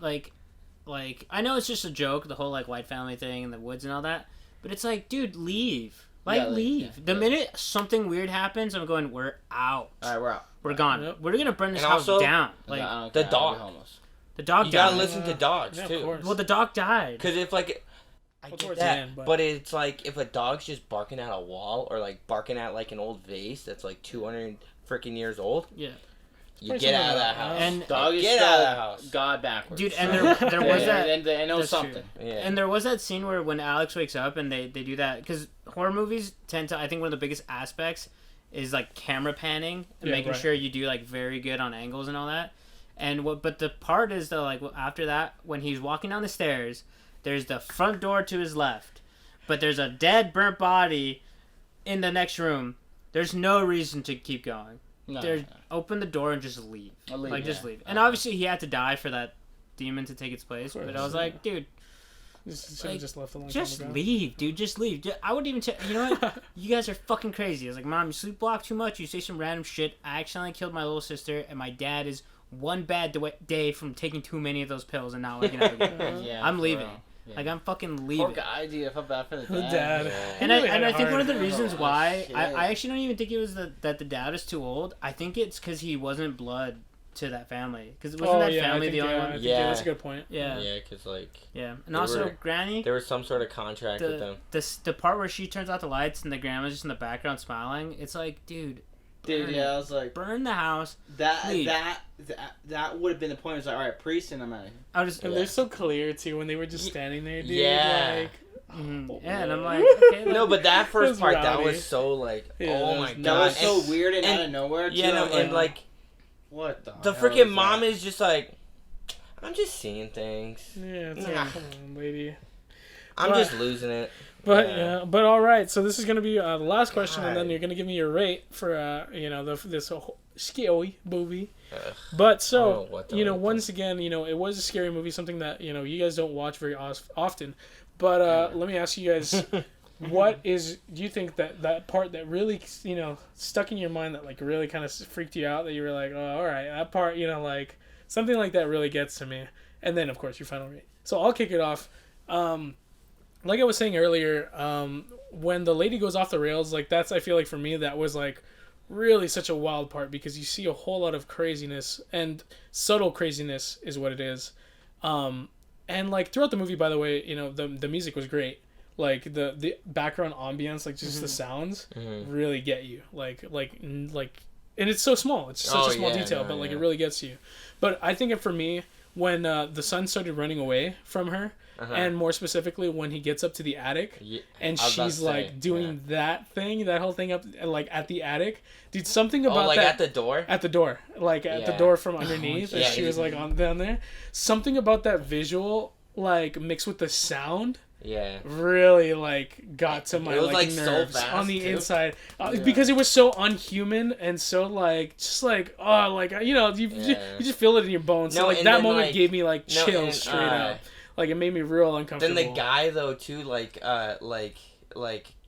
like, I know it's just a joke, the whole, like, white family thing in the woods and all that, but it's like, dude, leave. Like, Yeah, leave. yeah, the yeah. minute something weird happens, I'm going, we're out. Alright, we're out. We're gone. Yep. We're gonna burn this And house also- down. Like, I don't the care, I'll be dog. homeless. the dog You died. gotta listen to dogs, Yeah, of too. course. Well, the dog died. Because if, like, I Well, get towards the that, end, but... but- it's like, if a dog's just barking at a wall, or, like, barking at, like, an old vase that's, like, 200 freaking years old, Yeah. you Probably get something out of that like that. house. And- Dog is get spelled out of that house. God backwards. Dude, and there was that... And they know That's true. something. Yeah. And there was that scene where when Alex wakes up and they do that, because horror movies tend to, I think one of the biggest aspects is, like, camera panning and Yeah, making right. sure you do, like, very good on angles and all that. And but the part is, though, like, after that, when he's walking down the stairs, there's the front door to his left, but there's a dead, burnt body in the next room. There's no reason to keep going. No, Open the door and just leave. I'll leave, Like, just yeah. leave. And obviously he had to die for that demon to take its place, but I was like, dude, Should have like, just left a long just time ago. leave, dude. Just leave. I would even tell you know what? You guys are fucking crazy. I was like, Mom, you sleep block too much. You say some random shit. I accidentally killed my little sister, and my dad is one bad day from taking too many of those pills and not waking up again. Yeah, I'm for leaving. real. Yeah. Like I'm fucking Poor leaving. guy, dude. I felt bad for the The dad. dad. Yeah. And Really I had it think one of hard. the reasons why shit. I actually don't even think it was that the dad is too old. I think it's because he wasn't blood to that family. Because wasn't that I family think, the only I one? think, Yeah. that's a good point. Yeah. Yeah, because like And They also were- Granny. there was some sort of contract with them. The part where she turns out the lights and the grandma's just in the background smiling. It's like, dude, Dude, burn yeah, it. I was like, Burn the house. that Leave. that would have been the point. It was like, all right, priest, and I'm out of here. I was just, And they're so clear too when they were just standing there, dude. Yeah. Like, yeah, and I'm like, okay, No, but that first was part, that rowdy. was so like, Yeah, oh that my was god. That was so And- weird and, and- out of nowhere. Too. Yeah, no, I was and like what the hell freaking is mom that? is just like, I'm just seeing things. yeah, it's Yeah. like, come on, lady. I'm But- just losing it. But but all right. So this is gonna be the last question, and then God. you're gonna give me your rate for this whole scary movie. Ugh. But I don't so know what to rate once again, it was a scary movie, something that you guys don't watch very often. But let me ask you guys, do you think that part that really stuck in your mind that like really kind of freaked you out, that you were like, oh, all right, that part, like something like that really gets to me, and then of course your final rate. So I'll kick it off. Like I was saying earlier, when the lady goes off the rails, like that's, I feel like for me, that was like really such a wild part, because you see a whole lot of craziness, and subtle craziness is what it is. And like throughout the movie, by the way, the music was great. Like the background ambience, like just the sounds really get you. Like, and it's so small. It's such a small detail, but like it really gets you. But I think for me, when the son started running away from her, and more specifically when he gets up to the attic, and I was about she's to like say, doing that whole thing up like at the attic, dude, something about like that at the door. at the door, like at the Yeah. door from underneath, and yeah, she was like on down there. Something about that visual, like mixed with the sound, Yeah. really like got to my It was, like, so nerves fast, on the too. inside, because it was so unhuman and so like just like you just feel it in your bones. No, So, like and that then, moment like- gave me like no, chills and, straight up. Like it made me real uncomfortable. Then the guy though too, like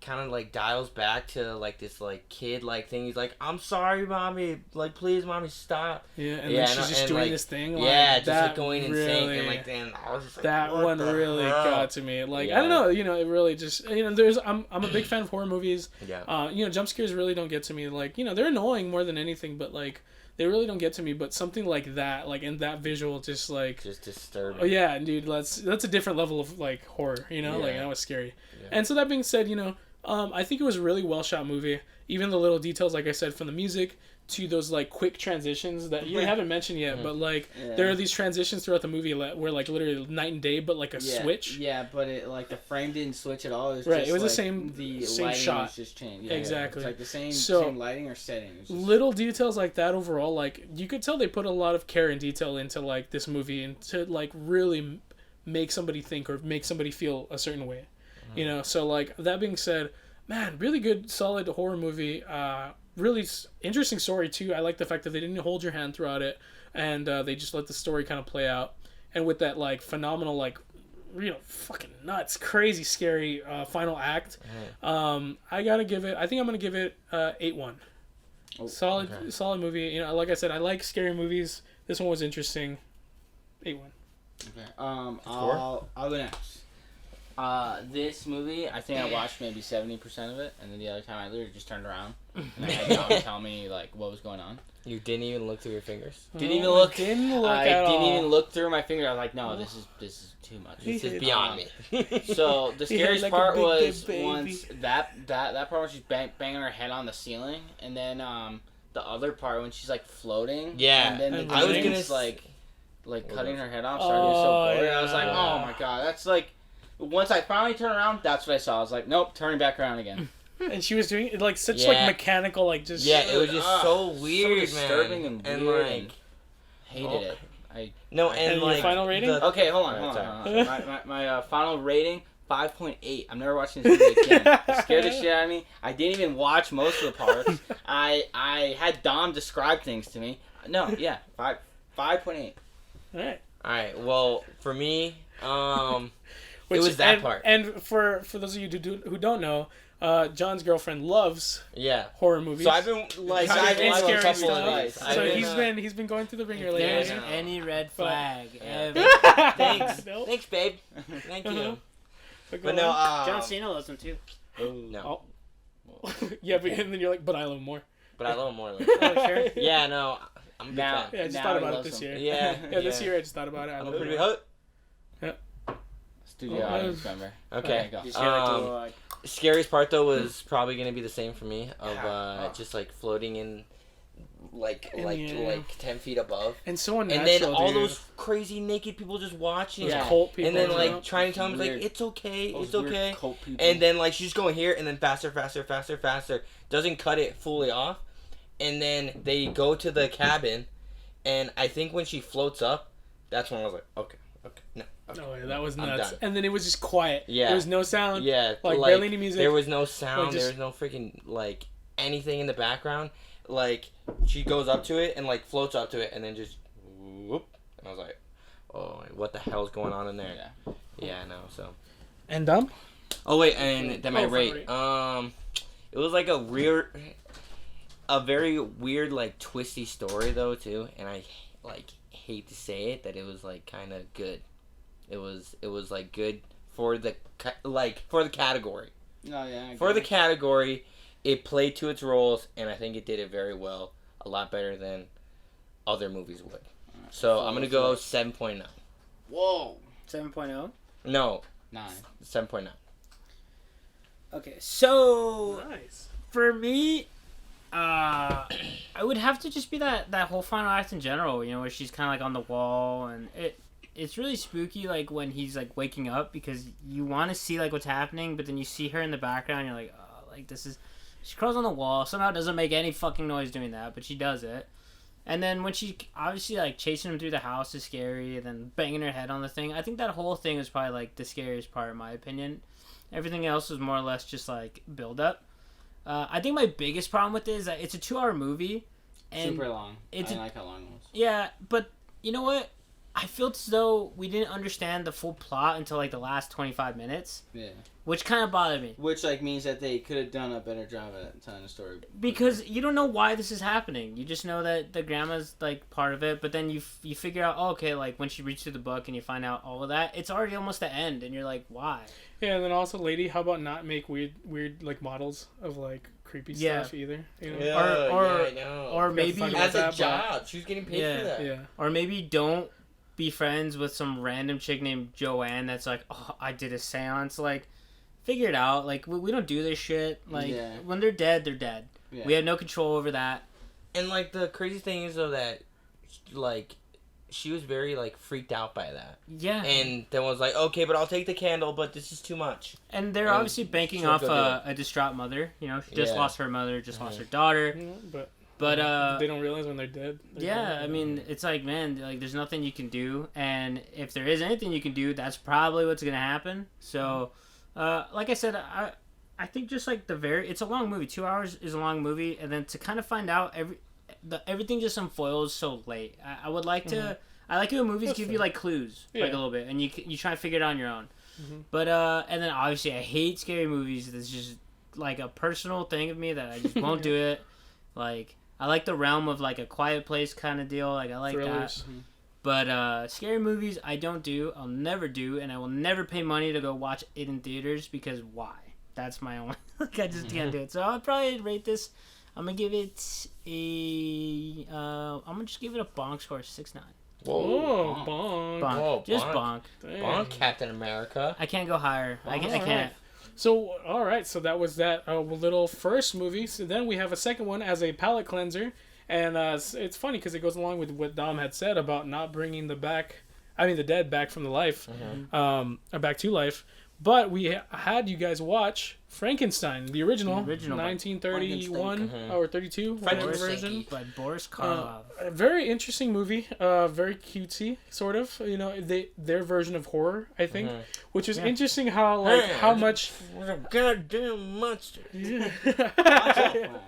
kind of like dials back to like this like kid like thing. He's like, I'm sorry, mommy. Like, please, mommy, stop. yeah, and Yeah, then she's just and, doing like, this thing. Yeah, like, just that like going really, insane and like then I was just like, that what one the really hell? got to me. Like Yeah. I don't know, it really just there's I'm a big fan of horror movies. Yeah. Jump scares really don't get to me. Like they're annoying more than anything, but like they really don't get to me. But something like that, like in that visual, just like Just disturbing. oh yeah, dude, that's a different level of like horror. Like that was scary. Yeah. And so that being said, I think it was a really well shot movie. Even the little details, like I said, from the music to those like quick transitions that you haven't mentioned yet, but like there are these transitions throughout the movie where like literally night and day, but like a switch. Yeah, but it like the frame didn't switch at all. It was Right, just, it was the like, same- the same lighting shot. was just changed. Yeah, Exactly. It's like the same So- lighting or setting. It was just- Little details like that overall, like you could tell they put a lot of care and detail into like this movie, and to like really make somebody think or make somebody feel a certain way. So like that being said, man, really good, solid horror movie. Really interesting story too. I like the fact that they didn't hold your hand throughout it, and they just let the story kind of play out. And with that like phenomenal, like fucking nuts, crazy, scary final act, I gotta give it. I think I'm gonna give it 8-1. Oh, Solid movie. Like I said, I like scary movies. This one was interesting. 8-1. Okay. I'll go next. This movie, I think I watched maybe 70% of it, and then the other time I literally just turned around and I had Dom tell me like what was going on. You didn't even look through your fingers. Didn't even look. Didn't look I at didn't all. even look through my finger. I was like, no, this is too much. This is hit beyond me. So the He hit scariest like a part big was dead baby. once that part when she's banging her head on the ceiling, and then the other part when she's like floating. Yeah, and then And the I was demons, gonna like cutting her head off. Started getting so gory. I was like, yeah. oh my god, that's like. Once I finally turned around, that's what I saw. I was like, nope, turning back around again. And she was doing it like such Yeah. like mechanical, like just Yeah, it was just so weird, so disturbing man. and weird. like Hated it. I no, And and your like final rating? Okay, hold on. Alright, My final rating, 5.8. I'm never watching this movie again. It scared the shit out of me. I didn't even watch most of the parts. I had Dom describe things to me. No, yeah, 5.8. All right. all right. Well, for me, Which, it was that and, part. And for those of you who don't know, John's girlfriend loves Yeah. horror movies. So I've been like I've been and watching a scary couple of stuff. these. So he's been going through the ringer If there's lately. any red flag ever. Thanks. Nope. Thanks, babe. Thank Uh-huh. you. But But no, John Cena loves them too. no. Yeah, but and then you're like, but I love him more. But I love him more. Like, Oh, sure. yeah, no, I'm a big Now- fan. Yeah, I just Now thought he about it loves this him. year. Yeah, Yeah, this year I just thought about it. I I'm a love pretty it. hot. Studio Oh, audience member. Okay. There you go. Just gotta do, Scariest part though was probably gonna be the same for me of Yeah. just like floating in like In like the air. like 10 feet above, And so and unnatural, then all dude. those crazy naked people just watching, Those Yeah. cult people. and then you like know? trying to tell them like Weird. it's okay, Those it's weird okay, cult people. and then like she's going here and then faster, doesn't cut it fully off, and then they go to the cabin, and I think when she floats up, that's when I was like, okay, no. Okay. Oh yeah, that was I'm nuts. done. And then it was just quiet. Yeah. There was no sound. Yeah, Like, barely any music. There was no sound. Like, just- there was no freaking like anything in the background. Like she goes up to it and like floats up to it and then just whoop. And I was like, oh, what the hell's going on in there? Yeah. Yeah, I know. So. And dumb? Oh wait, and then my Oh, rate. sorry. It was like a very weird like twisty story though too, and I like hate to say it that it was like kind of good. It was like good for the category. Oh yeah. For the category, it played to its roles, and I think it did it very well. A lot better than other movies would. So I'm gonna go 7.9. Whoa. 7.0. No, 9. 7.9. Okay, so Nice. for me, I would have to just be that whole final act in general. You know, where she's kind of like on the wall, and it's really spooky. Like when he's like waking up, because you want to see like what's happening, but then you see her in the background. And you're like, oh, like this is. She crawls on the wall. Somehow doesn't make any fucking noise doing that, but she does it. And then when she obviously like chasing him through the house is scary, and then banging her head on the thing. I think that whole thing is probably like the scariest part in my opinion. Everything else is more or less just like build up. I think my biggest problem with it is that it's a 2-hour movie, and Super long. it's I a- like how long it was. yeah, but you know what? I feel as though we didn't understand the full plot until like the last 25 minutes, Yeah. which kind of bothered me. Which like means that they could have done a better job at telling the story. Because you don't know why this is happening. You just know that the grandma's like part of it, but then you figure out, oh, okay, like when she reads through the book and you find out all of that, it's already almost the end, and you're like, why? Yeah, and then also, lady, how about not make weird like models of like creepy Yeah. stuff either? You know? Yeah, Or- yeah, I know. Or maybe fuck as a that, but- job, she was getting paid Yeah. for that. Yeah. Or maybe don't be friends with some random chick named Joanne that's like, oh, I did a seance. Like, figure it out. Like, we don't do this shit. Like, Yeah. when they're dead, they're dead. Yeah. We have no control over that. And like the crazy thing is though that like she was very like freaked out by that, Yeah. and then was like, okay, but I'll take the candle, but this is too much. And they're And obviously banking she'll off go do a distraught mother. You know, she just Yeah. lost her mother, just lost Mhm. her daughter. You know, but But, they don't realize when they're dead. They're yeah, dead. I mean, it's like, man, like, there's nothing you can do. And if there is anything you can do, that's probably what's going to happen. So, like I said, I think just like it's a long movie. 2 hours is a long movie. And then to kind of find out everything just unfoils so late. I would like to, I like it when movies That's give fair. you like clues, Yeah. like a little bit. And you try to figure it out on your own. Mhm. But, and then obviously I hate scary movies. That's just like a personal thing of me that I just won't do it. Like, I like the realm of like a Quiet Place kind of deal. Like I like Thrillers. that. But scary movies I don't do. I'll never do, and I will never pay money to go watch it in theaters because why? That's my only. Like I just can't do it. So I'll probably rate this. I'm gonna give it a. I'm gonna just give it a bonk score 6.9. Oh, bonk. bonk. Bonk. Whoa, Just bonk. bonk. Dang. Bonk, Captain America. I can't go higher. I All can't. right. So, all right. So that was that little first movie. So then we have a second one as a palate cleanser. And it's funny because it goes along with what Dom had said about not bringing the dead back from the life, back to life. But we had you guys watch Frankenstein, the original 1931 or 32 whatever version. By Boris Karloff. A very interesting movie, very cutesy, sort of. You know, their version of horror, I think, which is interesting. How much What a goddamn monster. Yeah.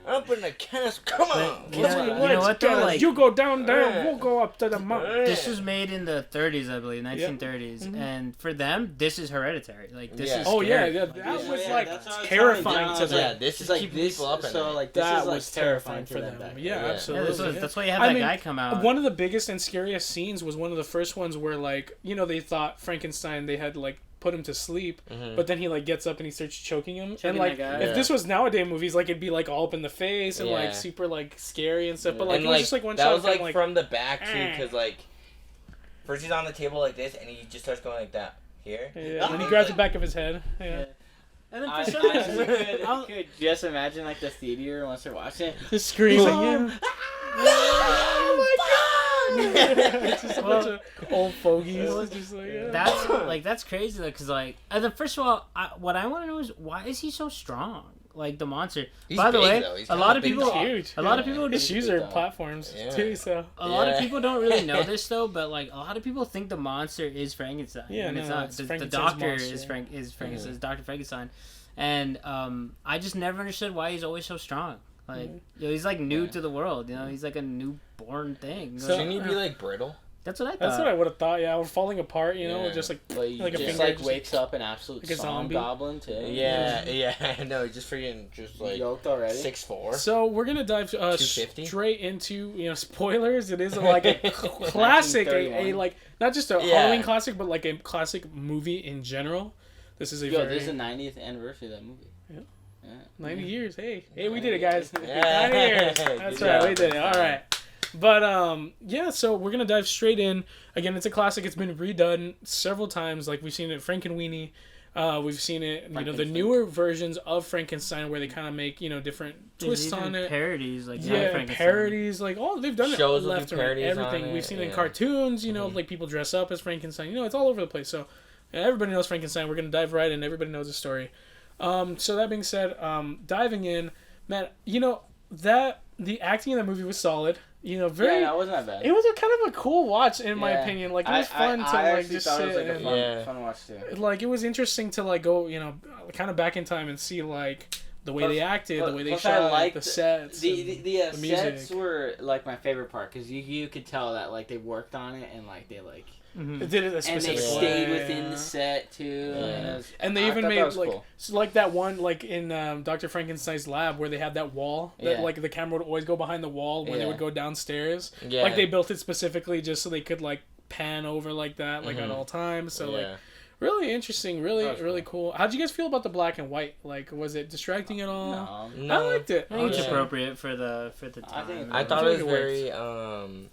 Up in the cast. Come on. You know what though? Like, You go down there, we'll go up to the mountain. this was made in the 30s, I believe, 1930s, and for them, this is Hereditary. Like this Yeah. is. Oh yeah, scary. that was Yeah, like that's what terrifying to them. Yeah, this is like keeping this. people up at So night. like this That is like was terrifying for them. Yeah, Back then. absolutely. That's why you have I that mean, guy come out. One of the biggest and scariest scenes was one of the first ones where, like, you know, they thought Frankenstein, they had, like, put him to sleep, but then he, like, gets up and he starts choking him. And, like, if this was nowadays movies, like, it'd be, like, all up in the face and, like, super, like, scary and stuff. But, like, and, it was just, like, one that shot. was, like, like, from the back, too, because, like, first he's on the table like this, and he just starts going like that. Here. Yeah, and then he grabs the back of his head. Yeah. And then I for some reason, could just imagine like the theater once they're watching it. The screams like, oh my god! It's just a bunch of old fogies. It's just like, that's crazy though, because like, and then first of all, what I want to know is why is he so strong? Like the monster. He's By the big, way, though. He's a lot of big people, huge. a lot of people, his shoes are platforms too. So a lot of people don't really know this though, but like a lot of people think the monster is Frankenstein. Yeah, and it's no, not. it's The Frankenstein's doctor monster. is Frankenstein. It's Dr. Frankenstein, and I just never understood why he's always so strong. Like you know, he's like new to the world. You know, he's like a newborn thing. So- Shouldn't he be like brittle? That's what I thought. that's what I would have thought. Yeah, we're falling apart. You know, Yeah. just like But he like a just finger, like just wakes up an absolute like a zombie. goblin too. Yeah. No, just freaking just like Yoked already. 6'4". So we're gonna dive 250? straight into spoilers. It is like a classic, a 1931. like not just a Yeah. Halloween classic, but like a classic movie in general. This is a Yo, very this is the 90th anniversary of that movie. Yeah. Yeah. 90 years. Hey, we did it, guys. Yeah. 90 years. Good That's job. right, we did it. All right. But yeah, so we're gonna dive straight in. Again, it's a classic. It's been redone several times. Like we've seen it Frankenweenie. We've seen it, the newer versions of Frankenstein where they kind of make different twists on it. Parodies like Parodies, like they've done Shows it will left do and right. parodies on Everything it, we've seen in yeah. cartoons. Like people dress up as Frankenstein. It's all over the place. So everybody knows Frankenstein. We're gonna dive right in. Everybody knows the story. So that being said, diving in, man, that the acting in that movie was solid. Very. Yeah, that wasn't that bad. It was a kind of a cool watch in my opinion. Like it was fun to like just sit it was like and a fun watch too. like it was interesting to like go kind of back in time and see like the way they acted, the way they shot, the sets, the music. sets were like my favorite part because you could tell that like they worked on it and like they like It did it a and specific they way. stayed within the set too. Yeah. And they I even thought made that was like cool. so like that one like in Dr. Frankenstein's lab where they had that wall that Yeah. like the camera would always go behind the wall when they Yeah. would go downstairs. Yeah. Like they built it specifically just so they could like pan over like that like at all times. So like really interesting, really cool. How'd you guys feel about the black and white? Like was it distracting at all? No. I liked it. I think it's Yeah. appropriate for the I time. think- I thought feel it was like it very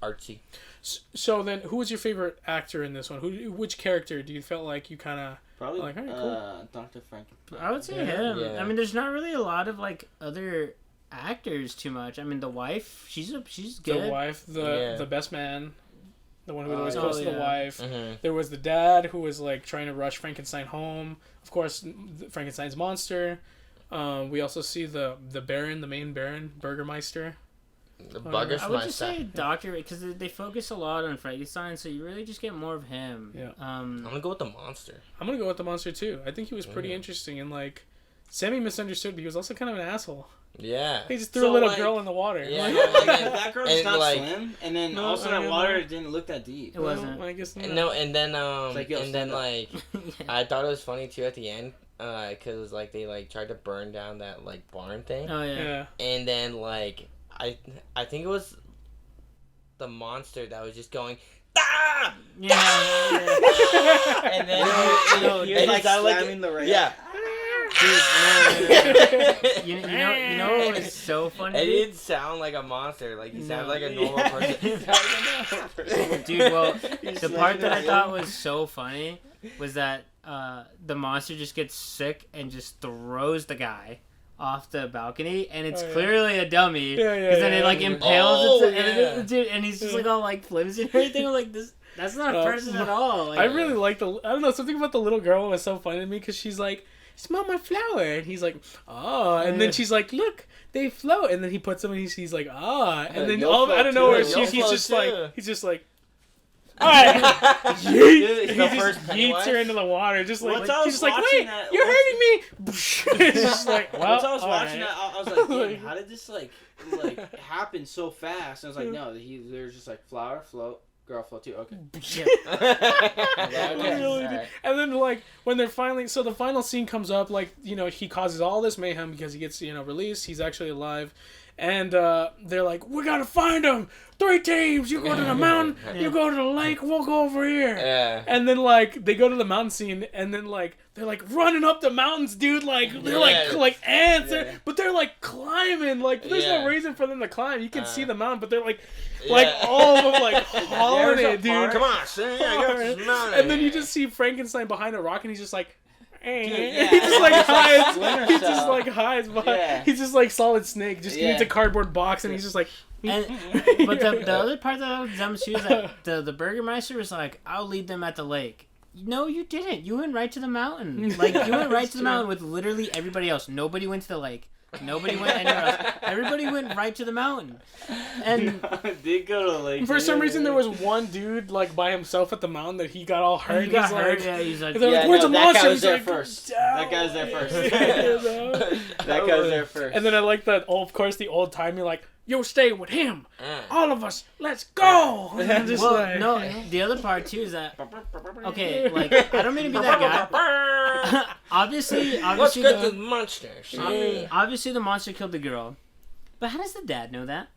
artsy. So then, who was your favorite actor in this one? Which character do you felt like you kind of Probably Like, alright, cool. Dr. Frankenstein. I would say Yeah. him. Yeah. I mean, there's not really a lot of like other actors too much. I mean, the wife, she's good. the wife, the best man, the one who was always Oh, close to the yeah. wife. Mm-hmm. There was the dad who was like trying to rush Frankenstein home. Of course, Frankenstein's monster. We also see the Baron, the main Baron, Burgermeister. The Oh, buggers I my would just stuff. say Doctor because they focus a lot on Frankenstein, so you really just get more of him. Yeah. I'm gonna go with the monster. I'm gonna go with the monster too. I think he was pretty interesting and like semi-misunderstood, but he was also kind of an asshole. Yeah. He just threw So, a little like- girl in the water. Yeah. Like, No, like, that girl's And, not like- slim, and then No, also I that know. water didn't look that deep. It wasn't. No, I guess not. And no, and then like, yo, and then stand up. like I thought it was funny too at the end, because like they like tried to burn down that like barn thing, Oh yeah. Yeah. and then like I think it was the monster that was just going. Ah! Yeah. And then He was and like it sounded slamming the rail. yeah. You know what was so funny? It didn't sound like a monster. Like he sounded like a normal person. Dude, well, He's the slamming part that I the thought rail. was so funny was that the monster just gets sick and just throws the guy off the balcony, and it's Oh, yeah. clearly a dummy. Yeah, yeah, Because then it like yeah. impales Oh, it, and dude, and he's just like all like flimsy and everything. I'm like, this. That's not a person at all. Like, I really like the. I don't know, something about the little girl was so funny to me because she's like, "Smell my flower," and he's like, "Oh," and then she's like, "Look, they float," and then he puts them, and he's like, "Ah," and then you'll all float out of nowhere, too. You'll he's float just too. like, all right, yeet. Dude, He the just first yeets Pennywise? her into the water, just like Once I was she's just like, watching "Wait, that- you're once- hurting me!" It's just like, well, Once I was all watching right. that, I was like, "Damn, how did this like happen so fast?" And I was like, "No, there's just like flower, float, Garofalo too. Okay. Yeah. Really Alright. And then like when they're finally, so the final scene comes up, like, you know, he causes all this mayhem because he gets, you know, released. He's actually alive, and they're like, we gotta find him. 3 teams. You go to the mountain. You go to the lake. We'll go over here. Yeah. And then like they go to the mountain scene, and then like they're like running up the mountains, dude. Like they're like ants, Yeah. but they're like climbing. Like there's Yeah. no reason for them to climb. You can see the mountain, but they're like all of them like hauling There's a it, dude. part- Come on, son. I got this mountain. And then you just see Frankenstein behind a rock, and he's just like, yeah. he just like hides. Splinter He just Cell. like hides behind. Yeah. He's just like Solid Snake, just Yeah. eats a cardboard box, and he's just like. And but the other part that was dumb too is that the Burgermeister was like, I'll lead them at the lake. No, you didn't. You went right to the mountain. Like you went right to the mountain with literally everybody else. Nobody went to the lake. Nobody went anywhere else. Everybody went right to the mountain. And did go to the lake. For some reason, there was one dude like by himself at the mountain that he got all hurt. he got he's hurt. like, Yeah, he's like, they're Yeah, like, where's no, the that monster? guy was He's there like, first. "Down." That guy was there first. You know? That guy was there first. And then I like that, of course, the old timey like, you'll stay with him. All of us, let's go. And I'm just well, like, no. The other part too is that okay, like I don't mean to be that guy. obviously, What's good the, with monsters? obviously the monster killed the girl. But how does the dad know that?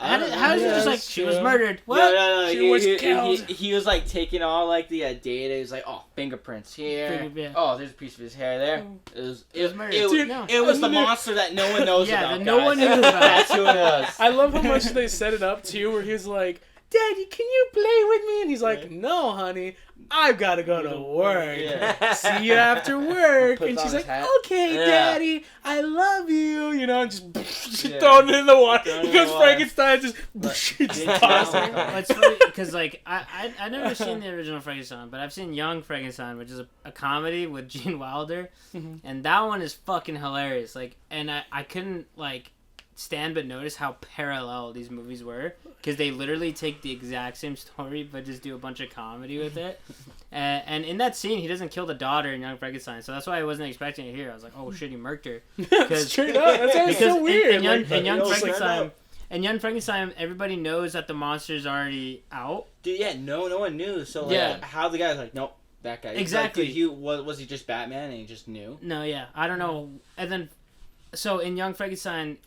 I don't How is know. it just Yeah, like she was sure. murdered? What? No. She was killed. He was like taking all like the data. He was like, oh, fingerprints here. Yeah. Oh, there's a piece of his hair there. It was murdered. Dude, No. It was and the then it- monster that no one knows Yeah, about. that no guys. one knew about. That's who it was. I love how much they set it up too, where he's like, Daddy, can you play with me? And he's like, no, honey, I've got to go to work. Yeah. See you after work. Puts And on she's his like, hat. okay, Yeah. Daddy, I love you. You know, and just Yeah. throwing it in the water. Thrown it in Because the water. Frankenstein just tossing it. Well, it's funny because like I never seen the original Frankenstein, but I've seen Young Frankenstein, which is a comedy with Gene Wilder, and that one is fucking hilarious. Like, and I couldn't like stand but notice how parallel these movies were because they literally take the exact same story but just do a bunch of comedy with it. And in that scene, he doesn't kill the daughter in Young Frankenstein, so that's why I wasn't expecting it here. I was like, oh shit, he murked her. Straight up. That's why it's so Because weird. in Young, Like, in Young yo, straight Frankenstein, up. everybody knows that the monster's already out. Dude, yeah, no one knew. So like, Yeah. how the guy was like, nope, that guy. Exactly. Like, dude, was he just Batman and he just knew? No, yeah, I don't know. And then, so in Young Frankenstein,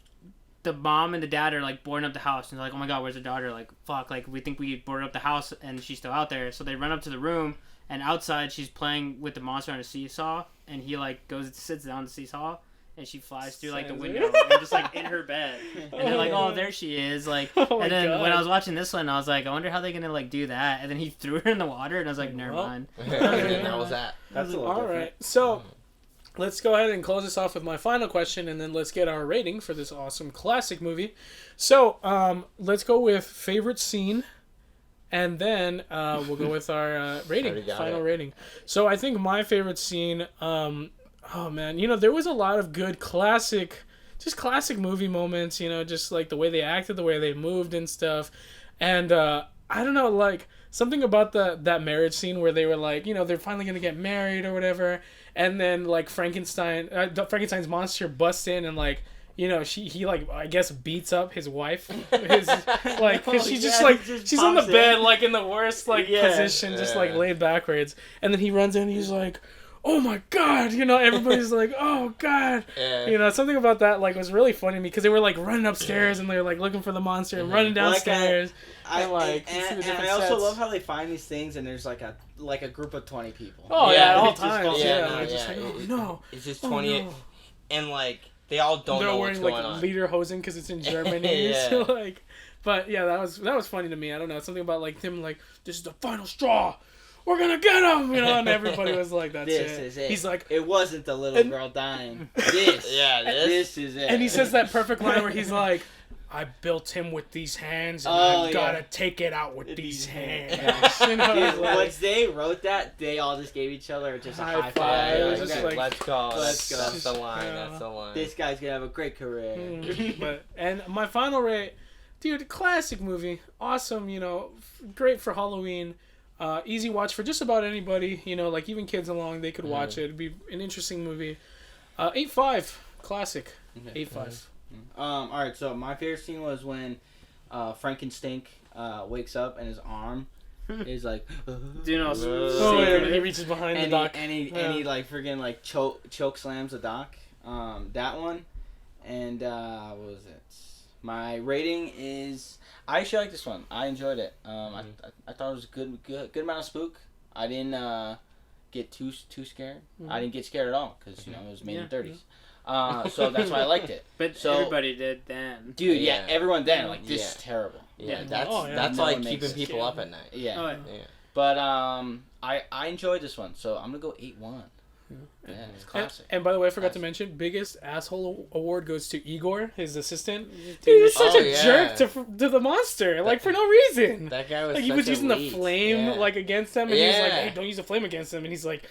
the mom and the dad are like boarding up the house, and they're like, "Oh my god, where's the daughter?" Like, fuck, like we think we boarded up the house, and she's still out there. So they run up to the room, and outside she's playing with the monster on a seesaw, and he like goes sits down on the seesaw, and she flies through like the Sends window, it. and just like in her bed, and they're like, "Oh, there she is!" Like, Oh my and then God. when I was watching this one, I was like, "I wonder how they're gonna like do that," and then he threw her in the water, and I was like, "Never Well. mind." That was that. That's a little All different. right. So let's go ahead and close this off with my final question, and then let's get our rating for this awesome classic movie. So let's go with favorite scene, and then we'll go with our rating, Already got final it. rating. So I think my favorite scene, oh man, you know, there was a lot of good classic movie moments, you know, just like the way they acted, the way they moved and stuff. And I don't know, like something about that marriage scene where they were like, you know, they're finally going to get married or whatever. And then like Frankenstein's monster busts in and like, you know, he like, I guess beats up his wife. His like, 'cause she's just Yeah, like, he just she's on the pops in. bed, like in the worst like Yeah. position, just like Yeah. laid backwards. And then he runs in and he's like, oh my God, you know, everybody's like, oh God. Yeah. You know, something about that like was really funny to me because they were like running upstairs and they were like looking for the monster and running Well, like, downstairs. I like, you see the and different I also sets. love how they find these things and there's like a group of 20 people. Oh yeah, Yeah, at all it's just times. all- Yeah, Yeah, they're no, just yeah, like, oh it- no. It's just Oh, 20, no. and like they all don't They're know wearing what's like going on. lederhosen because it's in Germany. Yeah. So like, but yeah, that was funny to me. I don't know, something about like them like, this is the final straw. We're gonna get him, you know, and everybody was like, "That's This it." is it. He's like, it wasn't the little and- girl dying. This. Yeah, This is it. and he says that perfect line where he's like, "I built him with these hands, and Oh, I've gotta yeah. take it out with these These hands." hands. You know, Dude, it's like- once they wrote that, they all just gave each other just a High high five. five. It was Like, just okay, like- Let's go. Let's go. That's the line. Yeah. That's the line. this guy's gonna have a great career. But and my final rate, dude, classic movie, awesome. You know, great for Halloween. Easy watch for just about anybody. You know, like even kids along, they could watch it. It'd be an interesting movie. 8.5, classic. Okay. 8.5. All right. So my favorite scene was when Frankenstein wakes up and his arm He's like, Doing all Oh, yeah, secretive. he reaches behind the and dock. he like freaking like choke slams the dock. That one, and what was it? My rating is. I actually like this one. I enjoyed it. I thought it was a good amount of spook. I didn't get too scared. I didn't get scared at all because it was made in the 30s. So that's why I liked it. But So- everybody did then. Dude, Yeah. everyone then like this Yeah. is terrible. Yeah, Yeah. that's No like one makes keeping it people scary. up at night. Yeah. Oh, yeah. Yeah. But I enjoyed this one, so I'm gonna go 8-1. Yeah, it's classic. And by the way, I forgot to Classic. mention, biggest asshole award goes to Igor, his assistant. Dude, he was such Oh, a yeah. jerk to the monster, like for no reason. That guy was Like he such was a using the leech. flame Yeah. like against him, and he was like, Yeah. "Hey, don't use the flame against him." And he's like,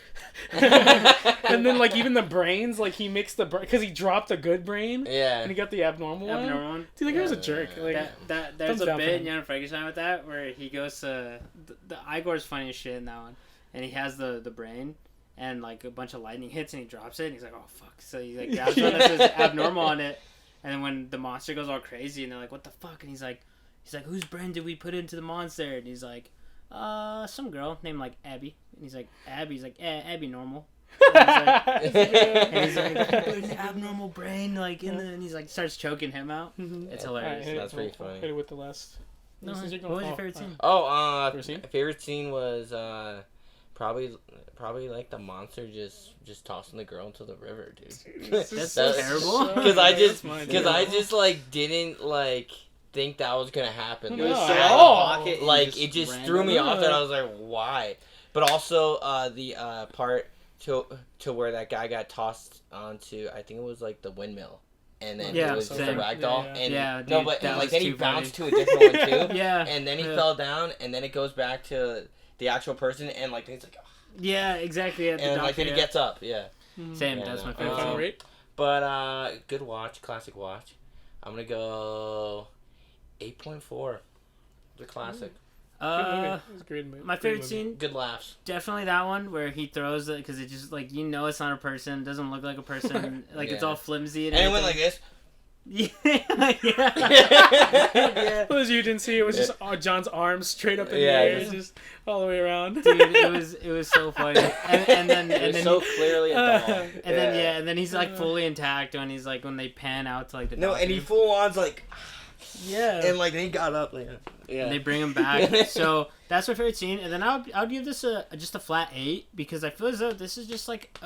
and then like even the brains, like he mixed the because he dropped a good brain, Yeah. and he got the abnormal one. Abnormal one. Dude, like he was a jerk. Like There's thumbs a down for bit him. in Young Frankenstein with that where he goes to the Igor's funny as shit in that one, and he has the brain. And like a bunch of lightning hits and he drops it and he's like, oh fuck. So he like grabs one that says abnormal on it, and then when the monster goes all crazy and they're like, what the fuck? And he's like whose brain did we put into the monster? And he's like, some girl named like Abby. And he's like, Abby. He's like, Abby normal. And he's like, put an abnormal brain like in the, and he's like starts choking him out. It's hilarious. Alright, That's pretty funny. Hit it with the last. No, Since you're what going- was your oh, favorite scene? Oh, Favorite scene? favorite scene was probably like the monster just tossing the girl into the river, dude. That's terrible. Because I just That's because mine, I dude. just like didn't like think that was gonna happen. No, It was at so out of all. pocket and Like it just random. threw me off, Yeah. and I was like, why? But also the part to where that guy got tossed onto, I think it was like the windmill. And then Yeah, it was just a same. ragdoll. Yeah, And yeah, no, dude, but that and, like was then he too bounced funny. to a different one too. Yeah. And then he Yeah. fell down, and then it goes back to the actual person, and like it's like, Yeah, exactly. At the and like doctor, then he gets up, yeah. Same. Yeah, That's my no. favorite. Final Um, rate? But good watch, classic watch. I'm gonna go 8.4. The classic. Good movie. Uh, It was a great movie. my Great favorite movie. scene, Good laughs. definitely that one where he throws it because it just like it's not a person, doesn't look like a person, like it's Yeah. all flimsy and And it went like everything. this. yeah. For those of you who didn't see, it was just John's arms straight up in Yeah, the air, just- just all the way around. Dude, it was so funny, and then It was so clearly a doll. and then he's like fully intact when he's like when they pan out to like the No, doctor. and he full on's like, yeah. and like then he got up. Like, yeah. And they bring him back. So that's my favorite scene. And then I would give this just a flat 8 because I feel as though this is just like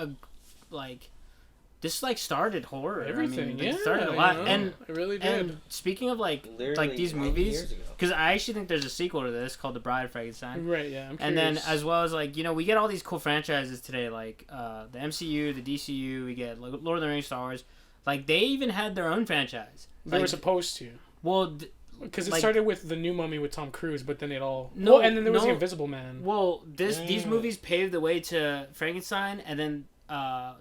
this like started horror. Everything, I mean, yeah. it started a lot. you know, And it really did. and speaking of like Literally these 90 movies, years ago. because I actually think there's a sequel to this called The Bride of Frankenstein. Right, yeah. I'm And then curious. as well as like we get all these cool franchises today, like the MCU, the DCU. We get like Lord of the Rings, Star Wars. Like they even had their own franchise. they were Like, supposed to. well. Because it like- started with the new Mummy with Tom Cruise, but then it all... No, Well, and then there was no. the Invisible Man. Well, these movies paved the way to Frankenstein, and then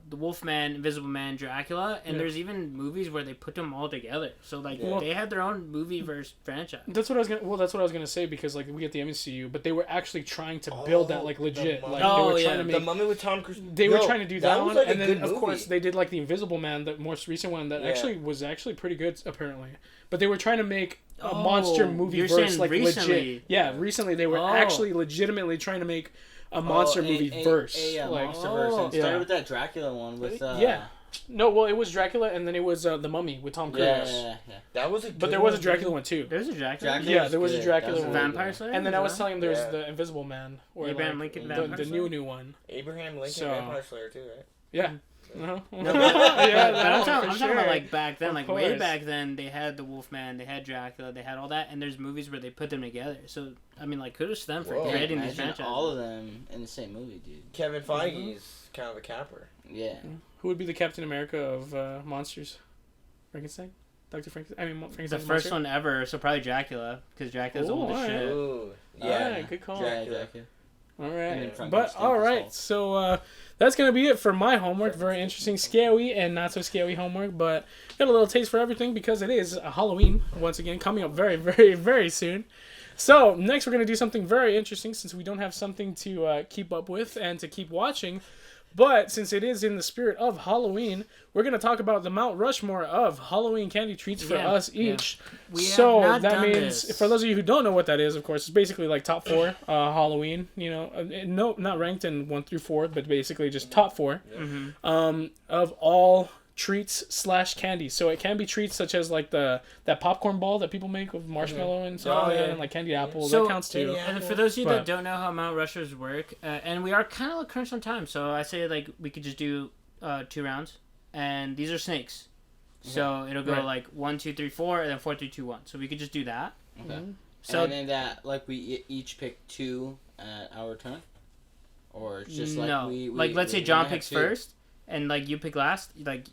the Wolfman, Invisible Man, Dracula, and Yeah. there's even movies where they put them all together. So like Yeah. they had their own movie verse franchise. That's what I was gonna. Well, that's what I was gonna say because like we get the MCU, but they were actually trying to build that like legit. the Like Mummy. they were Oh, trying yeah. to The make. Mummy with Tom Cruise. They were trying to do that was one, like a and then good of movie. course they did like the Invisible Man, the most recent one that Yeah. actually was pretty good apparently. But they were trying to make a Oh, monster movie you're verse saying like recently. legit. Yeah, recently they were Oh. actually legitimately trying to make a monster movie verse. Like, monster verse. And it Yeah. started with that Dracula one with yeah. No, well, it was Dracula, and then it was the Mummy with Tom Cruise. yeah. That was a. But there was a Dracula one too. There's a Dracula. Dracula Yeah, was there was a good. Dracula That was one. really Vampire good. Slayer. And then I was Is telling him there was Yeah. the Invisible Man, or Abraham like, Lincoln the Vampire Slayer? new one. Abraham Lincoln So- Vampire Slayer too, right? Yeah. Uh-huh. No, yeah, but that I'm one, talking for about sure. like back then, Of like way course. back then. They had the Wolfman, they had Dracula, they had all that, and there's movies where they put them together. So I mean, like kudos to them for Whoa. creating these Imagine franchises. all of them in the same movie, dude. Kevin Feige's kind of a capper. Yeah. Who would be the Captain America of monsters? Frankenstein? Dr. Frankenstein? I mean, The Frankenstein. first one ever, so probably Dracula, because Dracula's Ooh, old as alright. shit. Ooh, Yeah, good call. Dracula. Dracula. All And right. then But, Frankenstein all was right. Hulk. So, that's going to be it for my homework. Very interesting, scary, and not so scary homework. But got a little taste for everything because it is Halloween, once again, coming up very, very, very soon. So, next we're going to do something very interesting since we don't have something to keep up with and to keep watching. But since it is in the spirit of Halloween, we're going to talk about the Mount Rushmore of Halloween candy treats for us each. We so have not that done means, this. for those of you who don't know what that is, of course, it's basically like top 4 Halloween. No, not ranked in 1 through 4, but basically just top 4 of all treats / candy. So it can be treats such as like that popcorn ball that people make with marshmallow and stuff like that, and like candy apples. So, that counts too. And for those of you that don't know how Mount Rushers work, and we are kind of crunched on time, so I say like we could just do 2 rounds, and these are snakes, so it'll go like 1, 2, 3, 4, and then 4, 3, 2, 1. So we could just do that. Okay. So and then that like we each pick 2 at our turn, or it's just like no, we let's say we John only have picks 2. first, and like you pick last, like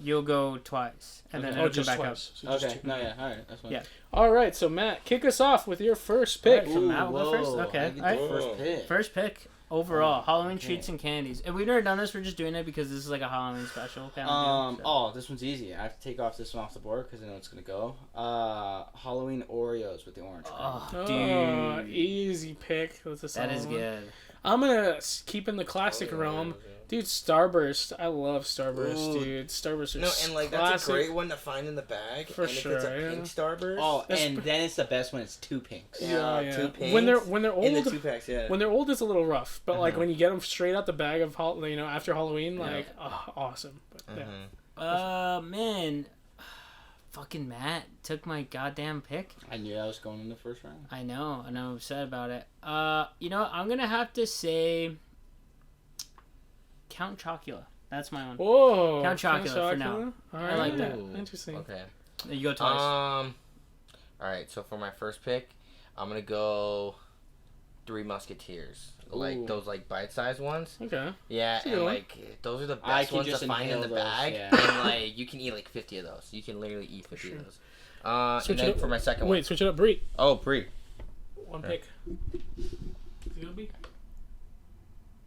you'll go twice, and then it'll come just back twice. So just Okay. 2. No, yeah. All right. That's fine. Yeah. All right, so Matt, kick us off with your first pick. Alright, so Matt will go first? Okay, I get the alright. first pick. First pick overall, Halloween okay. treats and candies. And we've never done this. We're just doing it because this is like a Halloween special kind of deal. Oh, this one's easy. I have to take off this one off the board because I know it's gonna go. Halloween Oreos with the orange cream. Oh, Oh, dude, easy pick. That's a that solid is one. good. I'm gonna keep in the classic realm. Dude, Starburst. I love Starburst, Ooh. dude. Starburst are No, and like that's classic. a great one to find in the bag. For and if it's sure, a yeah. pink Starburst. Oh, That's and pr- then it's the best when it's 2 pinks. Yeah. 2 pinks. When they're in the old, 2 packs, yeah. when they're old, it's a little rough. But like Uh-huh. when you get them straight out the bag of after Halloween, like awesome. But, yeah. Man, fucking Matt took my goddamn pick. I knew I was going in the first round. I know, and I'm upset about it. I'm gonna have to say Count Chocula. That's my one. Whoa, Count Chocula for now. All I like that. Ooh, Interesting. Okay. You go twice. All right. So for my first pick, I'm gonna go 3 Musketeers, like Ooh. those like bite-sized ones. Okay. Yeah, a good and one. like those are the I best can ones just to find in inhale the those, bag, yeah. and like you can eat like 50 of those. You can literally eat 50 Sure. of those. Switch And it then up. for my second Wait, one. switch it up, Brie. Oh, Brie. One Okay. pick. Is it gonna be?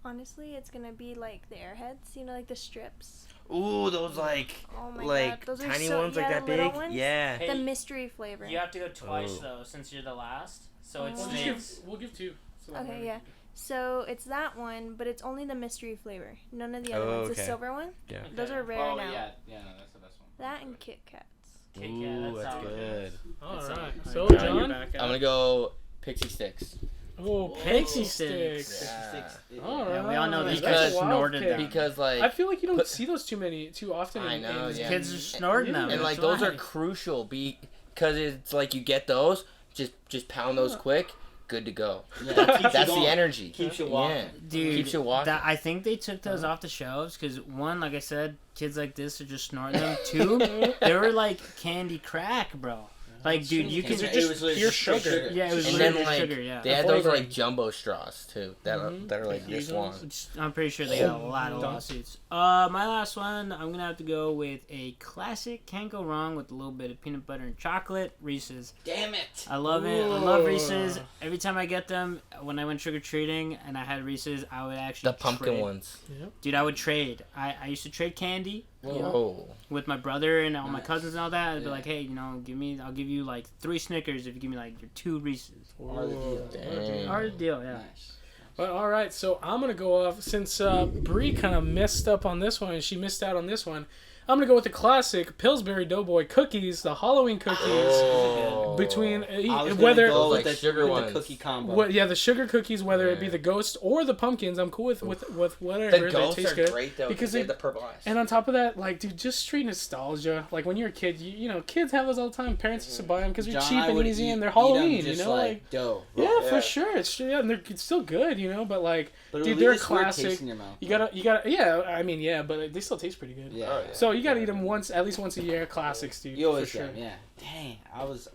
Honestly, it's gonna be like the Airheads, like the strips. Ooh, those like Oh my god, those are tiny so ones like yeah, that the little big. ones. Yeah. Hey, The mystery flavor. you have to go twice Oh. though, since you're the last. So it's We'll We'll snakes. just we'll give 2. So that Okay, way- yeah. So it's that one, but it's only the mystery flavor. None of the other Oh, ones. okay. The silver one. Yeah. Those are rare Oh now. yeah, no, that's the best one. That and Kit Kats. Kit Kat, Ooh, that's solid. good. All That's right. solid. So Alright, John. you're back I'm up. gonna go Pixie Sticks. Oh, Pixie Pixie sticks. sticks. Yeah. All Yeah, right. we all know these That's a kids wild snorted pick. them. Because like I feel like you don't Put- see those too often. I know, yeah. Kids are snorting them. and like That's those why. are crucial because it's like you get those, just pound those quick, good to go. Yeah, it keeps you That's the going. energy. Keeps you walking. Yeah. Dude, Keeps you walking. I think they took those off the shelves because one, like I said, kids like this are just snorting them. 2, they were like candy crack, bro. Like, dude, you can They're It just was like pure straight sugar. Yeah, it was And literally then like sugar. Yeah, they had those flavoring. like jumbo straws too that are like this long. I'm pretty sure they got a lot of lawsuits. My last one, I'm gonna have to go with a classic. Can't go wrong with a little bit of peanut butter and chocolate. Reese's. Damn it. I love it. I love Ooh. Reese's. Every time I get them, when I went trick or treating and I had Reese's, I would actually The pumpkin trade. ones. Dude, I would trade. I used to trade candy. Whoa. With my brother and all my Nice. cousins and all that, I'd be Yeah. like, hey, I'll give you like 3 Snickers if you give me like your 2 Reese's. Or the deal. Damn. Hard deal, yeah. Nice. But all right, so I'm gonna go off since Brie kind of messed up on this one and she missed out on this one. I'm gonna go with the classic Pillsbury Doughboy cookies, the Halloween cookies. Oh. Between I was whether gonna go Like with sugar the ones. cookie combo. the sugar cookies, whether it be Yeah. the ghost or the pumpkins, I'm cool with whatever. The they ghosts taste are good. great though because because they they- have the purple eyes. And on top of that, like, dude, just straight nostalgia. Like when you're a kid, kids have those all the time. Parents used to buy them because they're John cheap I and would easy eat- and they're eat 'em Halloween. just like dough. yeah, Yeah. for sure. It's and they're still good, but like, But dude, it'll they're leave this weird classic. taste in your mouth. You gotta, yeah. I mean, yeah, but they still taste pretty good. Yeah. Oh, yeah. So you gotta eat them at least once a year. Classics, dude. You always for sure. get 'em, yeah. Dang, I was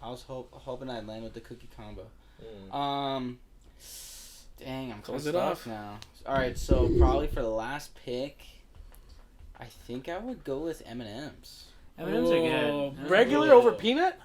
hoping I'd land with the cookie combo. Mm. Dang, I'm Close close it off. off now. All right, so probably for the last pick, I think I would go with M&Ms. M&Ms are Oh, good. regular Yeah. over peanut.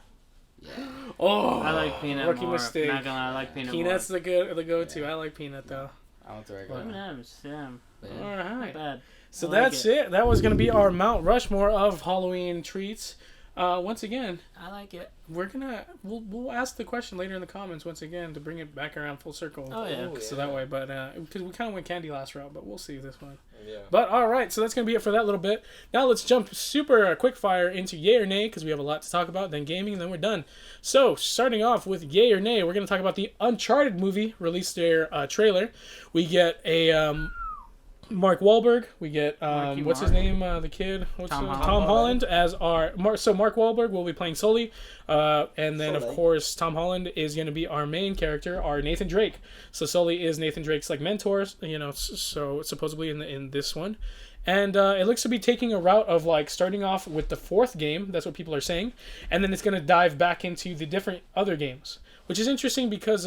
Yeah. Oh, I like peanut rookie more. mistake. Not gonna lie, I like peanut Peanut's the go-to. Yeah. I like peanut though. I want the more. regular. M&Ms, yeah. But All yeah. Not right. bad. So I like that's it. That was gonna be our Mount Rushmore of Halloween treats. Once again, I like it. we'll ask the question later in the comments once again to bring it back around full circle. Oh, yeah. So that way, but because we kind of went candy last route, but we'll see this one. Yeah. But all right, so that's gonna be it for that little bit. Now let's jump super quick fire into yay or nay because we have a lot to talk about. Then gaming, and then we're done. So starting off with yay or nay, we're gonna talk about the Uncharted movie. Released their trailer. We get a Mark Wahlberg. We get what's his name? The kid. Tom Holland as our So Mark Wahlberg will be playing Sully, and then of course Tom Holland is going to be our main character, our Nathan Drake. So Sully is Nathan Drake's like mentor, so supposedly in this one, and it looks to be taking a route of like starting off with the 4th game. That's what people are saying, and then it's going to dive back into the different other games, which is interesting because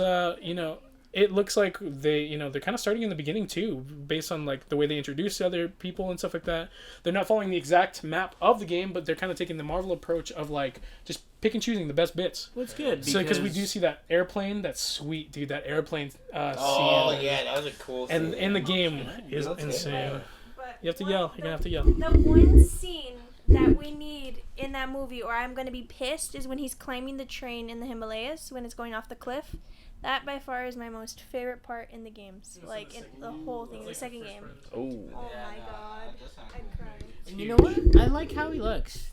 it looks like they're kind of starting in the beginning too, based on like the way they introduce other people and stuff like that. They're not following the exact map of the game, but they're kind of taking the Marvel approach of like just pick and choosing the best bits. Well, it's good Because we do see that airplane. That's sweet, dude. That airplane scene. Yeah, that was a cool scene. And in the game is insane. But You have to yell. You're gonna have to yell. The one scene that we need in that movie, or I'm gonna be pissed, is when he's climbing the train in the Himalayas when it's going off the cliff. That by far is my most favorite part in the games. Like in the whole thing, the second game. Oh. Oh my god, I'd cry. And you know what? I like how he looks.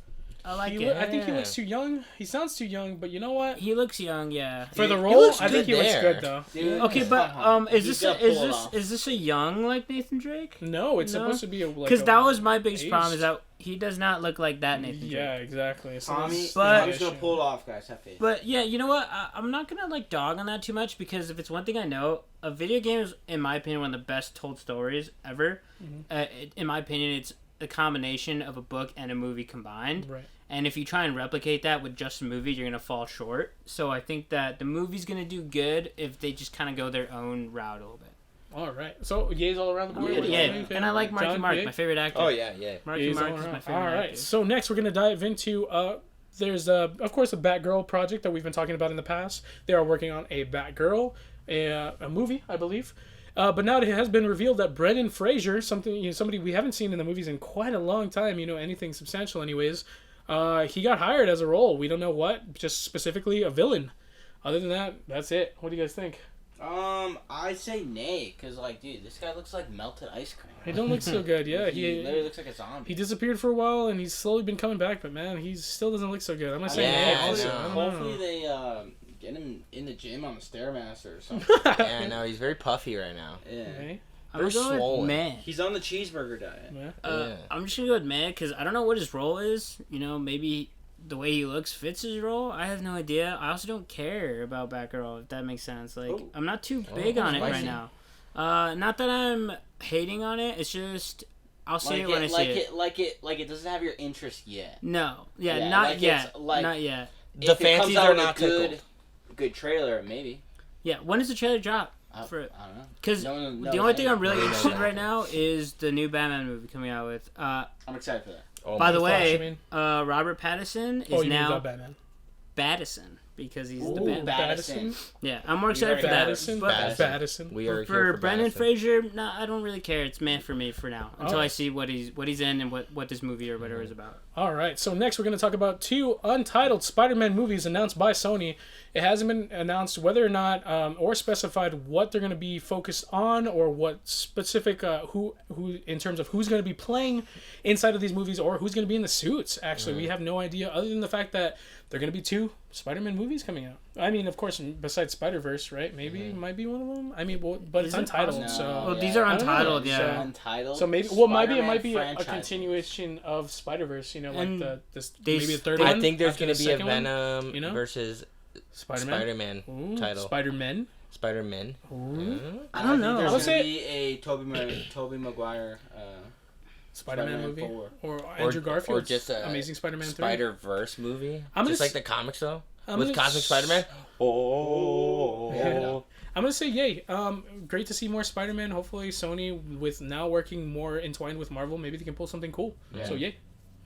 I like it. I think he looks too young. He sounds too young, but you know what? He looks young, yeah. For the He role, looks I think he good looks there. good though. Dude, Okay, but is this a young like Nathan Drake? No, it's supposed to be a Because that was my biggest aged. problem is that he does not look like that Nathan Drake. Yeah, exactly. So Tommy's that's- gonna pull it off, guys. Have faith. But yeah, you know what? I'm not gonna like dog on that too much because if it's one thing I know, a video game is, in my opinion, one of the best told stories ever. In my opinion, it's a combination of a book and a movie combined. Right. And if you try and replicate that with just a movie, you're gonna fall short. So I think that the movie's gonna do good if they just kind of go their own route a little bit. All right. So yays all around the board. Yeah, and I like Marky John, Mark, yay? my favorite actor. Oh yeah. Marky Yays Mark all is my around. favorite All right. actor. So next we're gonna dive into there's of course a Batgirl project that we've been talking about in the past. They are working on a Batgirl, a movie, I believe. But now it has been revealed that Brendan Fraser, somebody we haven't seen in the movies in quite a long time, anything substantial anyways, he got hired as a role. We don't know what, just specifically a villain. Other than that, that's it. What do you guys think? I'd say nay, cause like, dude, this guy looks like melted ice cream. He don't look so good, yeah. He literally looks like a zombie. He disappeared for a while, and he's slowly been coming back, but man, he still doesn't look so good. I'm gonna say nay. Yeah, Also, I know. I don't know. Hopefully they get him in the gym on the Stairmaster or something. Yeah, no, he's very puffy right now. Yeah. Okay. I'm gonna go with swollen. man. He's on the cheeseburger diet. Yeah. Yeah. I'm just gonna go with man because I don't know what his role is. Maybe the way he looks fits his role. I have no idea. I also don't care about Batgirl, if that makes sense. Like, Ooh. I'm not too big on it right spicy. now. Not that I'm hating on it. It's just I'll see it when I see it. Like it doesn't have your interest yet. No, yeah, Yeah, not like yet. it's like- Not yet. The If it comes fancies out are with a not tickled. good trailer, maybe. Yeah, when does the trailer drop? I For don't know. because No one the knows only thing I'm anything. really interested in right now is the new Batman movie coming out with. I'm excited for that. Oh By my the Flash, way, I mean. Robert Pattinson is Oh, you now got Batman. Battison because he's the Ooh, Batman. Battison. Yeah, I'm more excited for that. Battison. But Battison. We are for here for Brendan Battison. Fraser, no, I don't really care. It's man for me for now until Oh. I see what he's in and what this movie or whatever is about. All right, so next we're going to talk about 2 untitled Spider-Man movies announced by Sony. It hasn't been announced whether or not or specified what they're going to be focused on or what specific who in terms of who's going to be playing inside of these movies or who's going to be in the suits. Actually, we have no idea other than the fact that they're going to be 2 Spider-Man movies coming out. I mean, of course, besides Spider-Verse, right? Maybe it might be one of them. I mean, but it's it? untitled, No. so Well, yeah. these are I don't know. untitled, yeah. So- Untitled. So maybe, well, maybe it Spider-Man might be a franchises. continuation of Spider-Verse. Like And maybe a third I one. think there's after going the to be a second one. Venom versus Spider-Man. Spider-Man Ooh, title. Spider-Man. Spider-Man. I don't know. There's I would gonna say- be a Tobey Maguire. Spider-Man movie, Spider-Man 4. or Andrew Garfield, or just a Amazing Spider-Man 3. Spider-Verse movie. I'm Just gonna like the comics though. I'm With gonna Cosmic s- Spider-Man. Oh. I'm gonna say yay. Great to see more Spider-Man. Hopefully, Sony with now working more entwined with Marvel, maybe they can pull something cool. Yeah. So yay.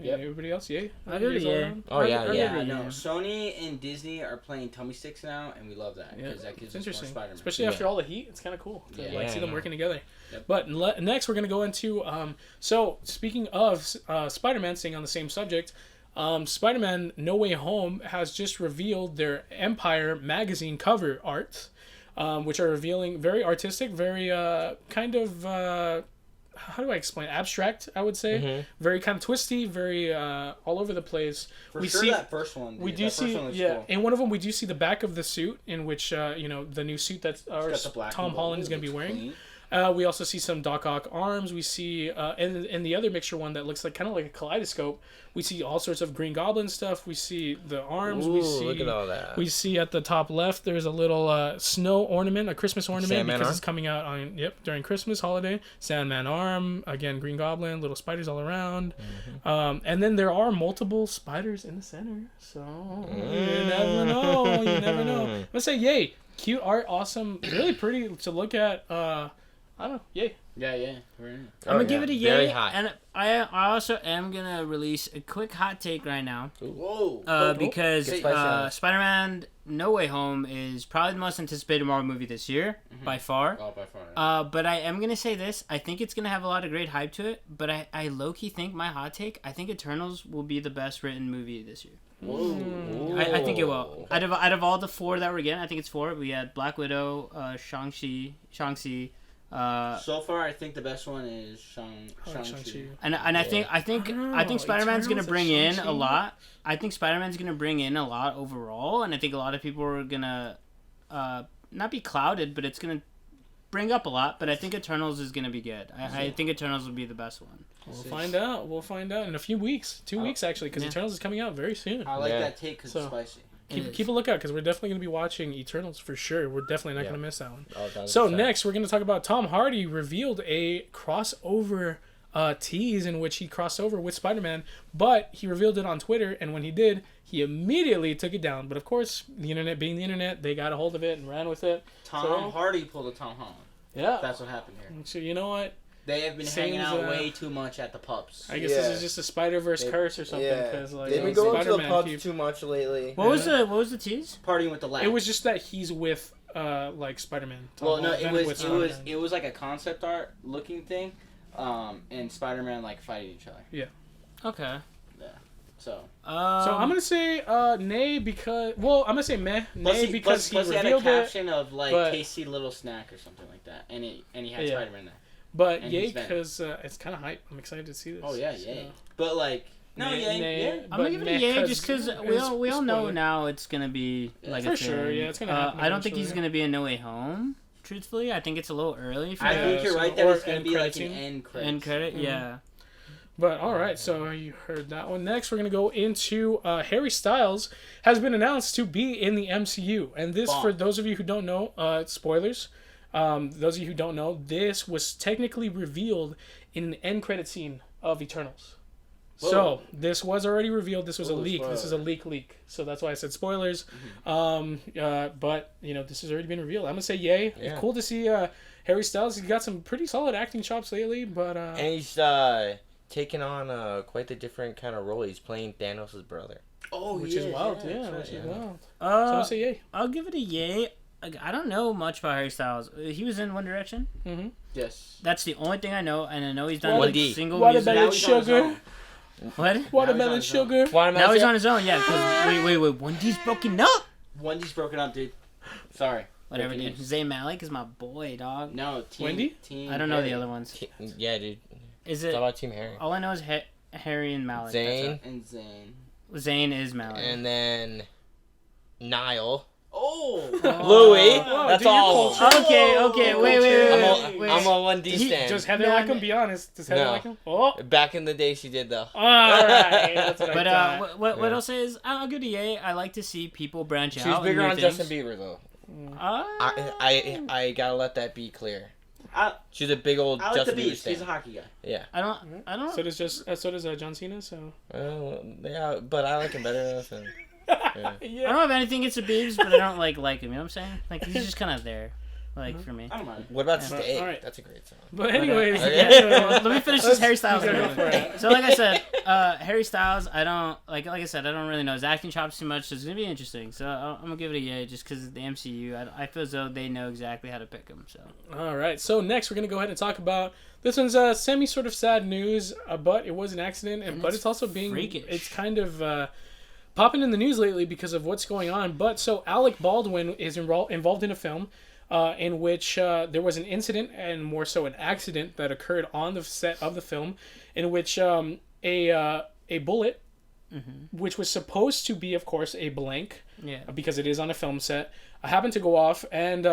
Yep. Everybody else, yay. I go to Yays all yay. around? Oh, yeah, I- I yeah. go to No, yay. Sony and Disney are playing tummy sticks now, and we love that Yeah, because that gives it's us more interesting, Spider-Man. especially after all the heat. It's kind of cool to Yeah. like Yeah, see I them know. working together. Yep. But next, we're gonna go into so speaking of Spider-Man, staying on the same subject, Spider-Man No Way Home has just revealed their Empire magazine cover art, which are revealing very artistic, very kind of how do I explain? Abstract, I would say. Mm-hmm. Very kind of twisty, very all over the place. For sure, that first one. Dude. We do that see, first one yeah. cool. In one of them, we do see the back of the suit, in which the new suit that Tom Holland is going to be wearing. Clean. We also see some Doc Ock arms. We see in the other mixture one that looks like kind of like a kaleidoscope. We see all sorts of Green Goblin stuff. We see the arms. Ooh, we see look at all that. We see at the top left there's a little snow ornament, a Christmas ornament Sandman because arm? it's coming out on during Christmas holiday. Sandman arm, again Green Goblin, little spiders all around, and then there are multiple spiders in the center. So you never know. You never know. I'm gonna say yay. Cute art, awesome, really pretty to look at. I don't know. Yay. Yeah. I'm gonna give it a Very yay, high. and I also am gonna release a quick hot take right now. Whoa. Because Get spicy on it. Spider-Man No Way Home is probably the most anticipated Marvel movie this year by far. Oh, by far. But I am gonna say this: I think it's gonna have a lot of great hype to it. But I low-key think my hot take: I think Eternals will be the best written movie this year. Whoa. I think it will. Out of all the 4 that we're getting, I think it's 4. We had Black Widow, Shang-Chi. So far, I think the best one is Shang-Chi. And I think Spider-Man's gonna bring in a lot. I think Spider-Man's gonna bring in a lot overall, and I think a lot of people are gonna not be clouded, but it's gonna bring up a lot. But I think Eternals is gonna be good. I think Eternals will be the best one. We'll find out. We'll find out in a few weeks. 2 weeks actually, because Eternals is coming out very soon. I like that take because it's spicy. Keep a lookout because we're definitely going to be watching Eternals for sure. We're definitely not going to miss that one. Oh, So next, we're going to talk about Tom Hardy revealed a crossover tease in which he crossed over with Spider-Man, but he revealed it on Twitter, and when he did, he immediately took it down. But of course, the internet being the internet, they got a hold of it and ran with it. Tom Hardy pulled a Tom Holland. Yeah. That's what happened here. So you know what? They have been hanging out way too much at the pubs. I guess this is just a Spider-Verse curse or something. Cause, like, they've been going to the Spider-Man pubs too much lately. What was the tease? Partying with the lads. It was just that he's with like Spider-Man. Well, no, it was like a concept art looking thing, and Spider-Man like fighting each other. Yeah. Okay. Yeah. So I'm gonna say nay because I'm gonna say meh nay because he had a revealed caption it, of like but- tasty little snack or something like that, and he had Spider-Man there. but and yay he's Venom. because it's kind of hype. I'm excited to see this. Oh yeah, so. yay! But like yay. I'm gonna give it a yay just because we all know now it's gonna be like for a thing. sure. Yeah, it's gonna happen. I don't think he's gonna be in No Way Home. Truthfully, I think it's a little early for I that. think you're right that it's gonna be like an scene. end credit. End credit, Mm-hmm. yeah. But all right, so you heard that one. Next, we're gonna go into Harry Styles has been announced to be in the MCU, and this, for those of you who don't know, spoilers. Those of you who don't know, this was technically revealed in the end credit scene of Eternals. Whoa. So this was already revealed. This was a leak. Spoiler. This is a leak. So that's why I said spoilers. Mm-hmm. But this has already been revealed. I'm gonna say yay. Yeah. It's cool to see Harry Styles. He's got some pretty solid acting chops lately. But and he's taking on quite the different kind of role. He's playing Thanos' brother. Oh, which is wild. Yeah, which is wild. So I'm gonna say yay. I'll give it a yay. I don't know much about Harry Styles. He was in One Direction. Mm-hmm. Yes. That's the only thing I know, and I know he's done One single music. music. Sugar. What? Watermelon Sugar. Now he's on his own. Yeah. Wait. 1D's broken up. 1D's broken up, dude. Sorry. Whatever, dude. Zayn Malik is my boy, dog. No, Wendy? I don't know the other ones. Yeah, dude. Is It's it? all about Team Harry. All I know is Harry and Malik. Zayn. And Zayn. Zayn is Malik. And then Niall. Oh. Louis. Whoa, That's dude, all. Okay. Wait. I'm a 1D stand. Does Heather like him? Be honest. Does Heather like him? Oh. Back in the day, she did though. All right. That's what But I thought. what I'll say is I'll give it a yay. I like to see people branch out. She was bigger and on do Justin things. Bieber though. I I gotta let that be clear. I She's a big old like Justin the Bieber Beast. stan. He's a hockey guy. Yeah. I don't. So does John Cena. So. Yeah, but I like him better. So. Yeah. I don't have anything against the Biebs, but I don't like him. You know what I'm saying? Like he's just kind of there. like for me. I don't mind. What about Yeah. Stay? All right. That's a great song. But anyways, Okay. Yeah, let me finish this Harry Styles. Go thing. for it. So like I said, Harry Styles, I don't like I said, I don't really know his acting chops too much. So it's gonna be interesting. So I'm gonna give it a yay just because the MCU. I feel as though they know exactly how to pick him. So All right. So next, we're gonna go ahead and talk about this one's semi sort of sad news, but it was an accident, but it's also being freakish. it's kind of popping in the news lately because of what's going on. But so Alec Baldwin is involved in a film. In which there was an incident and more so an accident that occurred on the set of the film, in which a bullet, which was supposed to be, of course, a blank, because it is on a film set, happened to go off, and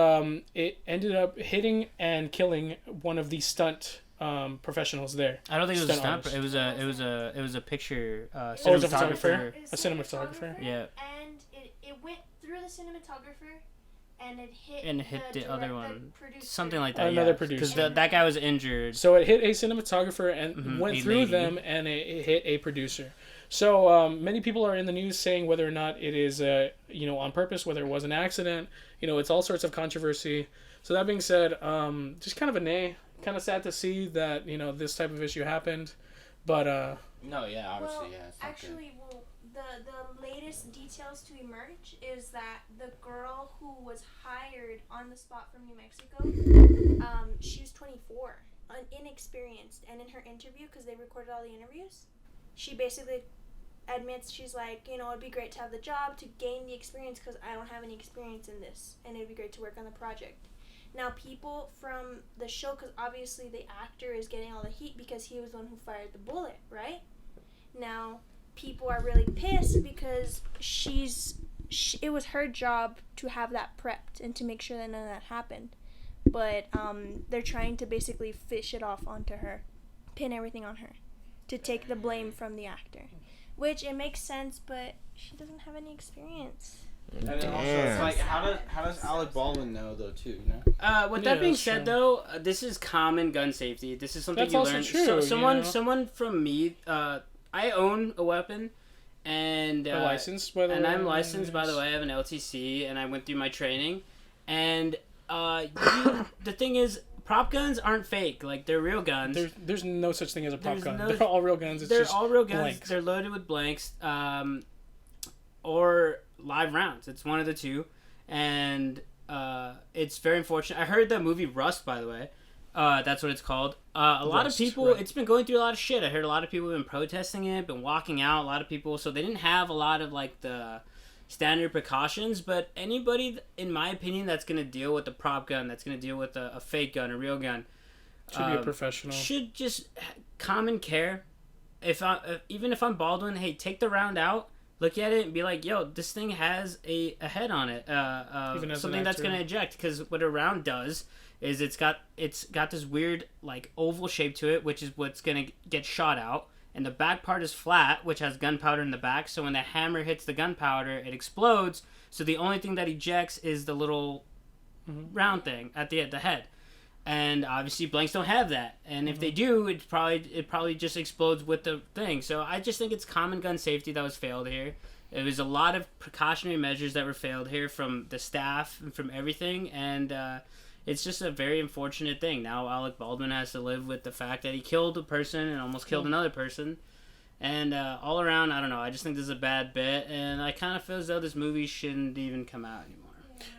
it ended up hitting and killing one of the stunt professionals there. I don't think it was a stunt. artists. It was a picture Oh, it was a cinematographer. A cinematographer. Yeah. And it went through the cinematographer, and it hit the other one. producer. Something like that. Another Because producer. that guy was injured. So it hit a cinematographer and went a through lady. them, and it hit a producer. So many people are in the news saying whether or not it is, on purpose, whether it was an accident. It's all sorts of controversy. So that being said, just kind of a nay. Kind of sad to see that this type of issue happened, but No, yeah, obviously, Well, yeah. It's not actually, the latest details to emerge is that the girl who was hired on the spot from New Mexico, she was 24, inexperienced, and in her interview, because they recorded all the interviews, she basically admits, she's like, it'd be great to have the job to gain the experience because I don't have any experience in this, and it'd be great to work on the project. Now, people from the show, because obviously the actor is getting all the heat because he was the one who fired the bullet, right? Now, people are really pissed because it was her job to have that prepped and to make sure that none of that happened. But they're trying to basically fish it off onto her, pin everything on her, to take the blame from the actor. Which, it makes sense, but she doesn't have any experience. And then also, it's like, how does Alec Baldwin know, though, too, With that being that's said, true. though, this is common gun safety. This is something That's you also learn. true, Someone from me, I own a weapon, and licensed by the way. and I'm licensed, by the way. I have an LTC, and I went through my training. And the thing is, prop guns aren't fake. Like, they're real guns. There's no such thing as a prop There's gun. no- They're all real guns. It's They're just all real guns. blanks. They're loaded with blanks, or live rounds. It's one of the two, and it's very unfortunate. I heard the movie Rust, by the way. That's what it's called. A lot of Rust, people, right. it's been going through a lot of shit. I heard a lot of people have been protesting it, been walking out. A lot of people, so they didn't have a lot of like the standard precautions. But anybody, in my opinion, that's gonna deal with a prop gun, that's gonna deal with a fake gun, a real gun, Should be a professional. should just common care. Even if I'm Baldwin, hey, take the round out, look at it, and be like, yo, this thing has a head on it, Even as an something that's actor. gonna eject. Because what a round does is it's got this weird like oval shape to it, which is what's gonna get shot out, and the back part is flat, which has gunpowder in the back. So when the hammer hits the gunpowder, it explodes. So the only thing that ejects is the little round thing at the head. And obviously blanks don't have that, and if they do, it probably just explodes with the thing. So I just think it's common gun safety that was failed here. It was a lot of precautionary measures that were failed here from the staff and from everything, and it's just a very unfortunate thing. Now Alec Baldwin has to live with the fact that he killed a person and almost killed another person, and all around, I don't know. I just think this is a bad bit, and I kind of feel as though this movie shouldn't even come out anymore.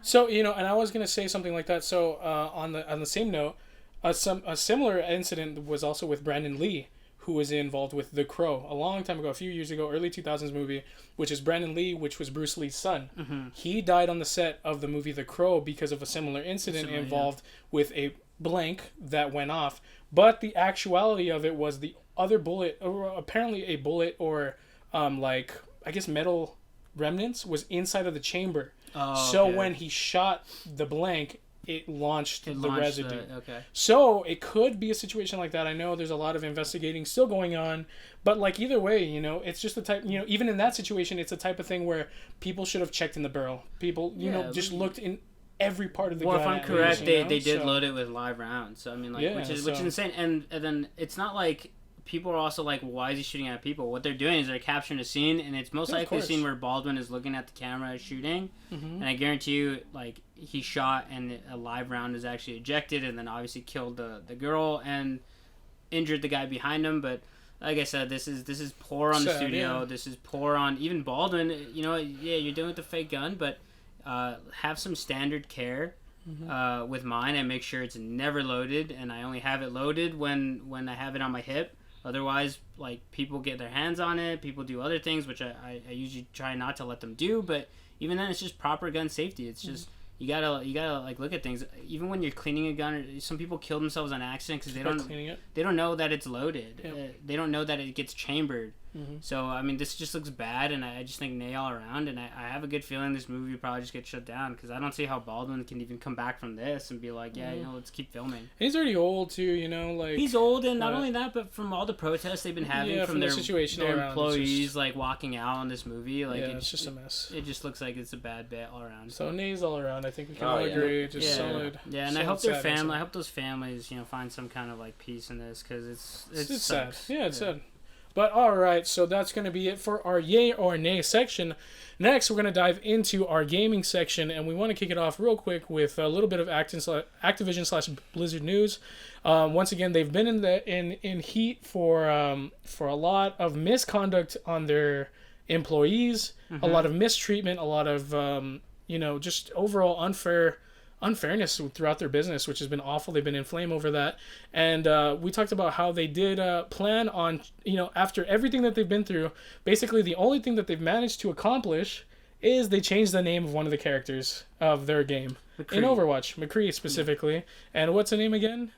So and I was gonna say something like that. So on the same note, a similar incident was also with Brandon Lee, who was involved with The Crow a long time ago, a few years ago, early 2000s movie, which is Brandon Lee, which was Bruce Lee's son. Mm-hmm. He died on the set of the movie The Crow because of a similar incident involved with a blank that went off. But the actuality of it was the other bullet, or apparently a bullet or like I guess metal remnants was inside of the chamber. Oh, So okay. when he shot the blank, it launched the residue. Okay. So it could be a situation like that. I know there's a lot of investigating still going on, but like either way, it's just the type, even in that situation, it's a type of thing where people should have checked in the barrel. People, just looked in every part of the gun. Well, if I'm at correct, least, they did So- load it with live rounds. So I mean, like, Yeah, which is so- insane. And then it's not like people are also like, why is he shooting at people? What they're doing is they're capturing a scene, and it's most likely a scene where Baldwin is looking at the camera shooting, and I guarantee you, like, he shot and a live round is actually ejected, and then obviously killed the girl and injured the guy behind him. But like I said, this is poor on the studio. Yeah. This is poor on even Baldwin. You know, yeah, you're doing with the fake gun, but have some standard care. With mine, I make sure it's never loaded, and I only have it loaded when I have it on my hip. Otherwise, like, people get their hands on it, people do other things, which I usually try not to let them do, but even then, it's just proper gun safety. It's just, you gotta like, look at things. Even when you're cleaning a gun, some people kill themselves on accident because they don't know that it's loaded. Yep. They don't know that it gets chambered. So, I mean, this just looks bad, and I just think nay all around, and I have a good feeling this movie will probably just get shut down, because I don't see how Baldwin can even come back from this and be like, yeah, you know, let's keep filming. He's already old, too, you know, like... He's old, and not only that, but from all the protests they've been having from their employees, just... like, walking out on this movie, like... Yeah, it's just a mess. It just looks like it's a bad bit all around. So, nays all around, I think we can all agree, just solid. Yeah, and I hope I hope those families, you know, find some kind of, like, peace in this, because it's sad. Yeah, it's sad. But alright, so that's going to be it for our yay or nay section. Next, we're going to dive into our gaming section, and we want to kick it off real quick with a little bit of Activision / Blizzard news. Once again, they've been in heat for a lot of misconduct on their employees, a lot of mistreatment, a lot of just overall unfairness throughout their business, which has been awful. They've been in flame over that. And we talked about how they did plan on, after everything that they've been through, basically the only thing that they've managed to accomplish is they changed the name of one of the characters of their game. McCree. In Overwatch. McCree specifically. Yeah. And what's the name again?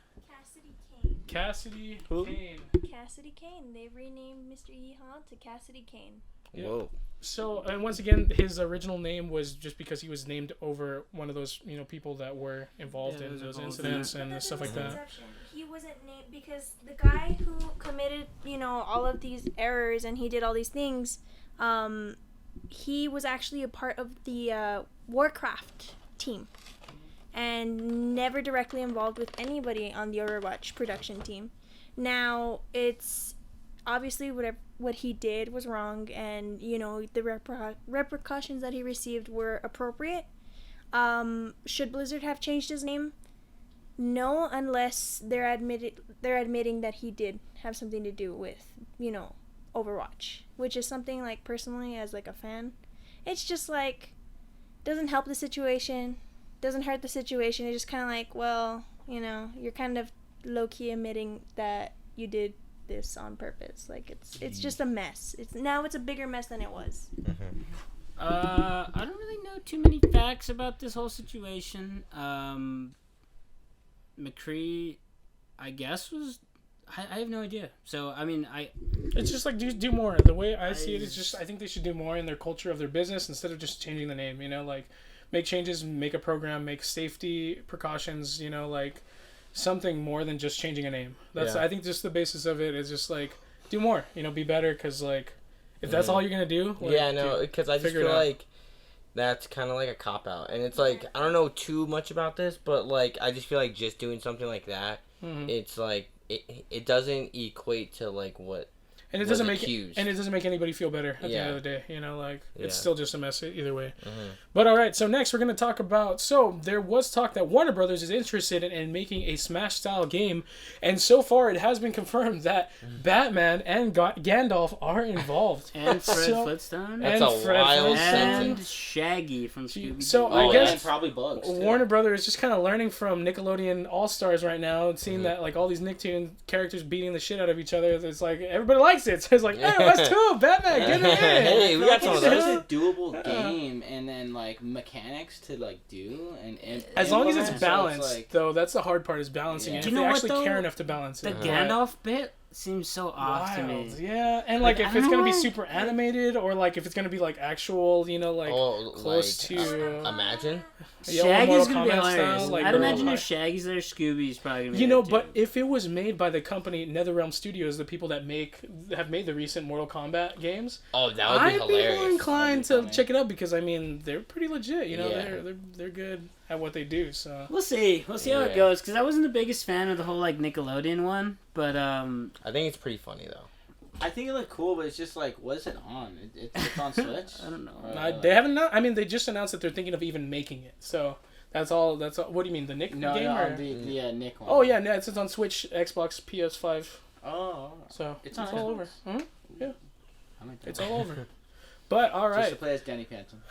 Cassidy Kane. Cassidy Kane. They've renamed Mr. Yeehaw to Cassidy Kane. Yeah. Whoa. So, and once again, his original name was just because he was named over one of those, people that were involved in those incidents and stuff like that. He wasn't named because the guy who committed, all of these errors and he did all these things, he was actually a part of the Warcraft team and never directly involved with anybody on the Overwatch production team. Now, it's obviously what he did was wrong, and the repercussions that he received were appropriate. Should Blizzard have changed his name? No, unless they're admitting that he did have something to do with Overwatch, which is something, like, personally as, like, a fan, it's just like doesn't help the situation, doesn't hurt the situation. It's just kind of like, well, you're kind of low-key admitting that you did this on purpose. Like, it's just a mess. It's a bigger mess than it was. I don't really know too many facts about this whole situation. McCree, I guess, was... I have no idea. So, I mean, it's just like, do more. The way I see it is just, I think they should do more in their culture of their business instead of just changing the name, like, make changes, make a program, make safety precautions, like, something more than just changing a name. I think just the basis of it is just, like, do more, be better, because, like, if that's all you're going to do... Like, because I just feel like that's kind of like a cop-out. And it's, like, I don't know too much about this, but, like, I just feel like just doing something like that, it's, like, it doesn't equate to, like, what... And it doesn't make anybody feel better at the end of the day, it's still just a mess either way. But all right, so next we're going to talk about, there was talk that Warner Brothers is interested in making a Smash style game, and so far it has been confirmed that Batman and Gandalf are involved. And Fred Flintstone. That's a wild sentence. And Shaggy from Scooby-Doo. So I guess and probably Bugs, too. Warner Brothers is just kind of learning from Nickelodeon All-Stars right now, and seeing that, like, all these Nicktoon characters beating the shit out of each other. It's like, everybody likes it. So it's like, hey, us too, Batman, get him in. Hey, we got some of those. It's a doable game, and then, like, mechanics to, like, do. And as long as it's balanced, though, that's the hard part, is balancing it. Do you know they what, actually care enough to balance it. The Gandalf bit seems so off to me. Yeah, and, like if it's going to be super animated, or, like, if it's going to be, like, actual, close to... Imagine. Shaggy's going to be hilarious. I'd imagine if Shaggy's there, Scooby's probably going to be there, too. But if it was made by the company NetherRealm Studios, the people that have made the recent Mortal Kombat games... Oh, that would be hilarious. I'd be more inclined to check it out, because, I mean, they're pretty legit, they're good at what they do, so... We'll see how it goes, because I wasn't the biggest fan of the whole, like, Nickelodeon one, But I think it's pretty funny though. I think it looked cool, but it's just like, what is it on? It's on Switch? I don't know. They haven't. I mean, they just announced that they're thinking of even making it. So that's all. What do you mean, the Nick game? Or? The Nick one. Oh yeah, no, it's on Switch, Xbox, PS5. Oh. So It's it's on all Xbox? over. Mm-hmm. Yeah, I like that. it's all over. But all Just right. to play as Danny Phantom.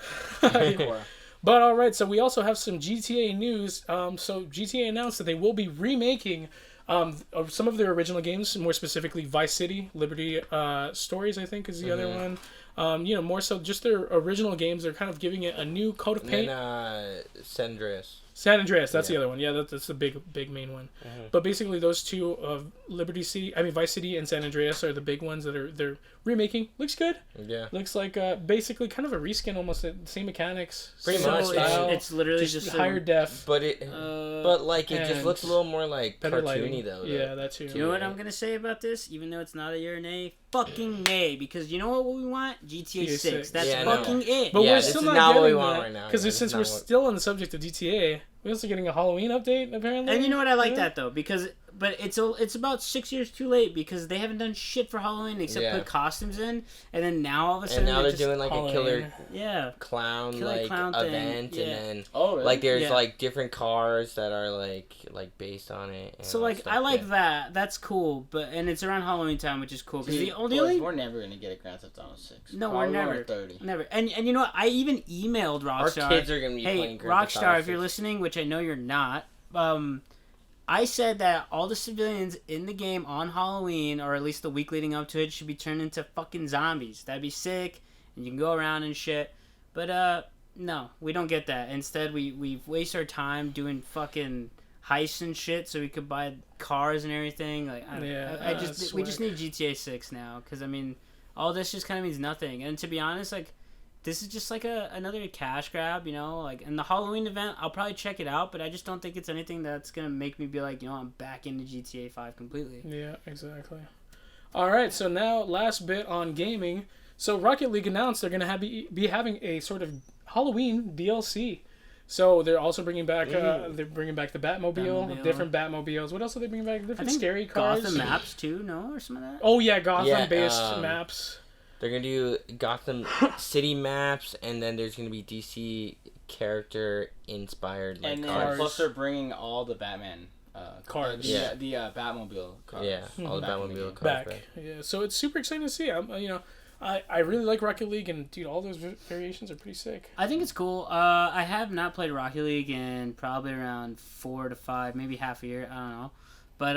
But all right, so we also have some GTA news. So GTA announced that they will be remaking of some of their original games, more specifically Vice City, Liberty Stories, I think is the other one. More so just their original games. They're kind of giving it a new coat of paint. And San Andreas. San Andreas, that's the other one. Yeah, that's the big main one. But basically, those two of Vice City and San Andreas are the big ones that they're remaking. Looks good. Yeah. Looks like basically kind of a reskin, almost the same mechanics. Pretty same much. style, It's literally just higher def. But it just looks a little more like better cartoony lighting. though. Yeah, that too. Do you know what I'm gonna say about this? Even though it's not a year and a fucking nay, because you know what we want? GTA 6. That's Yeah, I know. fucking it. But Yeah, we're this still is not not what we getting want that right now. because Yeah, this since is we're not what- still on the subject of GTA, we're also getting a Halloween update apparently. And you know what? I like Yeah. that though, because it's about 6 years too late because they haven't done shit for Halloween except put costumes in, and then now all of a sudden And now they're just, doing like a killer yeah. clown Killer like clown thing, event, yeah. and then Oh, really? like there's Yeah. like different cars that are like based on it. And So all like stuff, I like yeah. that. That's cool, and it's around Halloween time, which is cool because See, the boys, only we're never gonna get a Grand Theft Auto 6. No, Probably we're when never. 30. Never. And you know what? I even emailed Our Rockstar. kids are gonna be Hey, playing Grand Theft Auto Rockstar, if you're 6. listening, which I know you're not, I said that all the civilians in the game on Halloween, or at least the week leading up to it, should be turned into fucking zombies. That'd be sick, and you can go around and shit. But no, we don't get that. Instead, we waste our time doing fucking heists and shit so we could buy cars and everything. Like, we just need GTA 6 now, because I mean, all this just kind of means nothing. And to be honest, like, this is just like another cash grab, you know, like, and the Halloween event, I'll probably check it out, but I just don't think it's anything that's going to make me be like, you know, I'm back into GTA 5 completely. Yeah, exactly. All right, so now last bit on gaming. So Rocket League announced they're going to be having a sort of Halloween DLC. So they're also bringing back the Batmobile, different Batmobiles. What else are they bringing back? Different scary cars. Gotham maps too, no, or some of that. Oh yeah, Gotham-based maps. They're gonna do Gotham City maps, and then there's gonna be DC character inspired like And then cars. plus they're bringing all the Batman Cars. the Batmobile cars. Yeah, all the back in the Batmobile game. cars. Back. Yeah, so it's super exciting to see. I really like Rocket League, and dude, all those variations are pretty sick. I think it's cool. I have not played Rocket League in probably around 4 to 5, maybe half a year. I don't know, but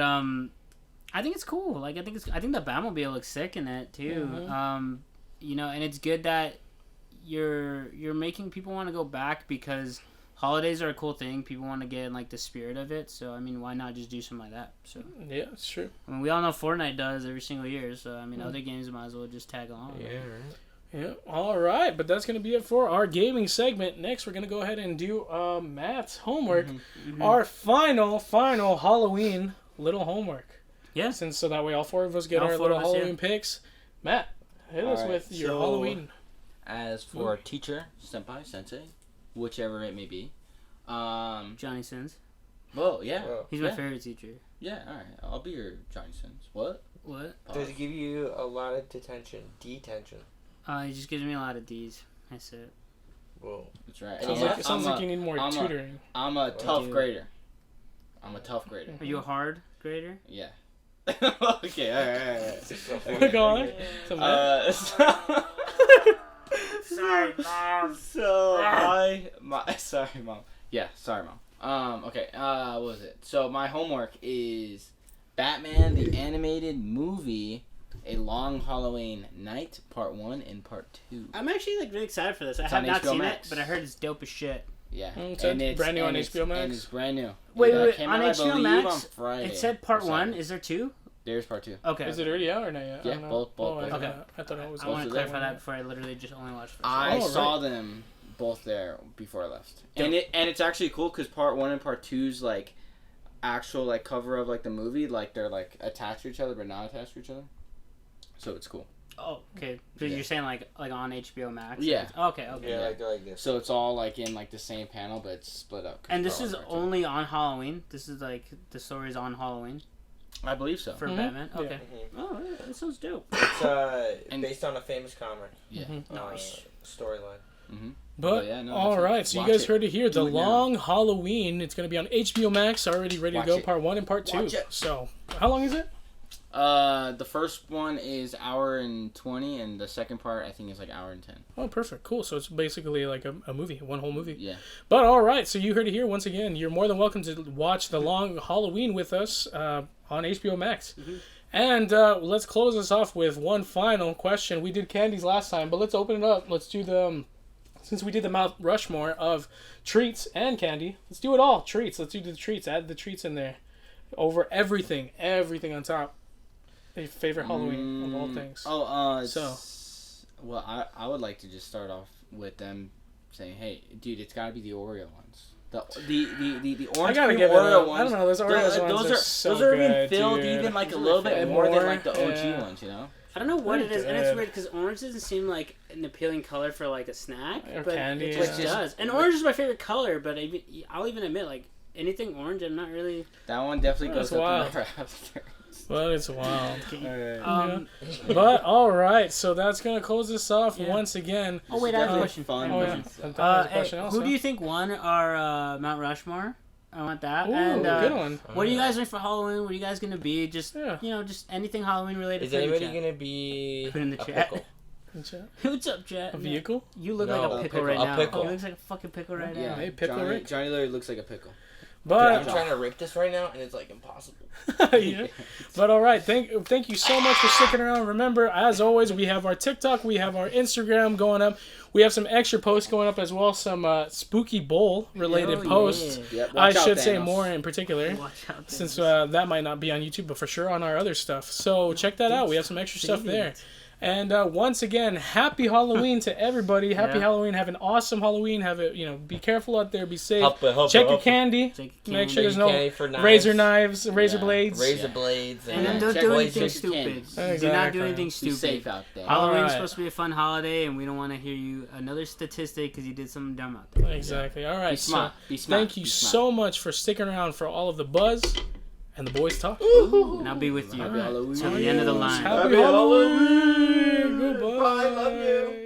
I think it's cool. Like I think the Batmobile looks sick in it too. Mm-hmm. And it's good that you're making people want to go back because holidays are a cool thing. People want to get in like the spirit of it. So I mean, why not just do something like that? So Yeah, it's true. I mean, we all know Fortnite does every single year. So I mean, other games might as well just tag along. Yeah, right. Yeah, all right, but that's going to be it for our gaming segment. Next, we're going to go ahead and do Matt's homework. Our final Halloween little homework. Yeah. So that way all four of us get All our four little of us, yeah. Halloween picks. Matt, hit us Alright, with your so- Halloween. As for teacher, senpai, sensei, whichever it may be. Johnny Sins. Well, yeah. Well, He's my favorite teacher. Yeah, alright. I'll be your Johnny Sins. What? What? Does it give you a lot of detention? He just gives me a lot of D's. That's it. Whoa. That's right. Sounds like you need more tutoring. I'm a tough do. grader. I'm a tough grader. Are you a hard grader? Yeah. Okay, alright. Okay, Go on. okay. So, Matt, Sorry, Mom. Sorry, Mom. Yeah, sorry, Mom. Okay, what was it? So my homework is Batman the Animated Movie, A Long Halloween Night, Part 1 and Part 2. I'm actually like really excited for this. I It's have on not HBO seen Max. it, but I heard it's dope as shit. Yeah. So it's brand new on HBO Max? And it's brand new. Wait, Came on out, I HBO believe, Max, on Friday. It said part or Saturday. 1. Is there 2? There's Part 2. Okay. is it already out or not yet? I Yeah, don't know. both. Oh, I Okay. thought it was. I want to of clarify them. that before I literally just only watched the first I Oh, saw right. them both there before I left, and it's actually cool because Part 1 and Part 2's like actual like cover of like the movie, like they're like attached to each other but not attached to each other, so it's cool. Oh, okay. So Yeah. you're saying like on HBO Max? Yeah. Okay. Yeah, like this. So it's all like in like the same panel, but it's split up. 'cause And this Part is 1 and Part 2. only on Halloween. This is like the story's on Halloween. I believe so. for Batman. Okay. Oh, that sounds dope. It's based on a famous comic. Yeah. Nice. Storyline. But yeah, no, all right, so you guys heard it here. The Long Halloween. It's going to be on HBO Max, already ready to go. Part 1 and Part 2. So, how long is it? The first one is hour and 20, and the second part I think is like hour and 10. Oh, perfect, cool. So it's basically like a movie, one whole movie. Yeah. But all right, so you heard it here once again. You're more than welcome to watch The Long Halloween with us on HBO Max. And let's close this off with one final question. We did candies last time, but let's open it up. Let's do the since we did the Mount Rushmore of treats and candy. Let's do it all. Treats. Let's do the treats. Add the treats in there. Over everything on top. Your favorite Halloween of all things. Well, I would like to just start off with them saying, "Hey, dude, it's got to be the Oreo ones. The orange cream Oreo ones. I don't know, those Oreo ones are so those are good, even filled dude. even like a little bit more than like the OG ones, you know." I don't know what it is, and it's weird because orange doesn't seem like an appealing color for like a snack, or but candy, it just does. And orange is my favorite color, but I'll even admit, like anything orange, I'm not really. That one definitely goes up in after. But it's wild. But all right, so that's gonna close this off once again. Oh wait, I have a question. Who do you think won our Mount Rushmore? I want that. Ooh, and good one. What are you guys doing for Halloween? What are you guys gonna be? Just just anything Halloween related. Is anybody gonna be put in the chat? Pickle? What's up, chat? A vehicle? You look like a pickle right now. He looks like a fucking pickle right now. Hey, pickle Rick. Johnny literally looks like a pickle. But I'm trying to rip this right now, and it's like impossible. Yeah. But all right, thank you so much for sticking around. Remember, as always, we have our TikTok, we have our Instagram going up. We have some extra posts going up as well, some spooky bowl related posts. Yep, I should say more in particular, since that might not be on YouTube, but for sure on our other stuff. So check that out. We have some extra stuff there. And once again, happy Halloween to everybody. Happy Halloween. Have an awesome Halloween. Have it, be careful out there. Be safe. Check your candy. Make sure there's no razor knives, razor blades. Razor blades. And don't do anything stupid. Exactly. Do not do anything stupid. Be safe out there. Halloween's supposed to be a fun holiday, and we don't want to hear you another statistic because you did something dumb out there. Exactly. All right. Be smart. So Be smart. thank you so much for sticking around for all of the buzz and the boys talk. And I'll be with you Happy Halloween. till the end of the line. Happy Halloween. Goodbye. Bye. Love you.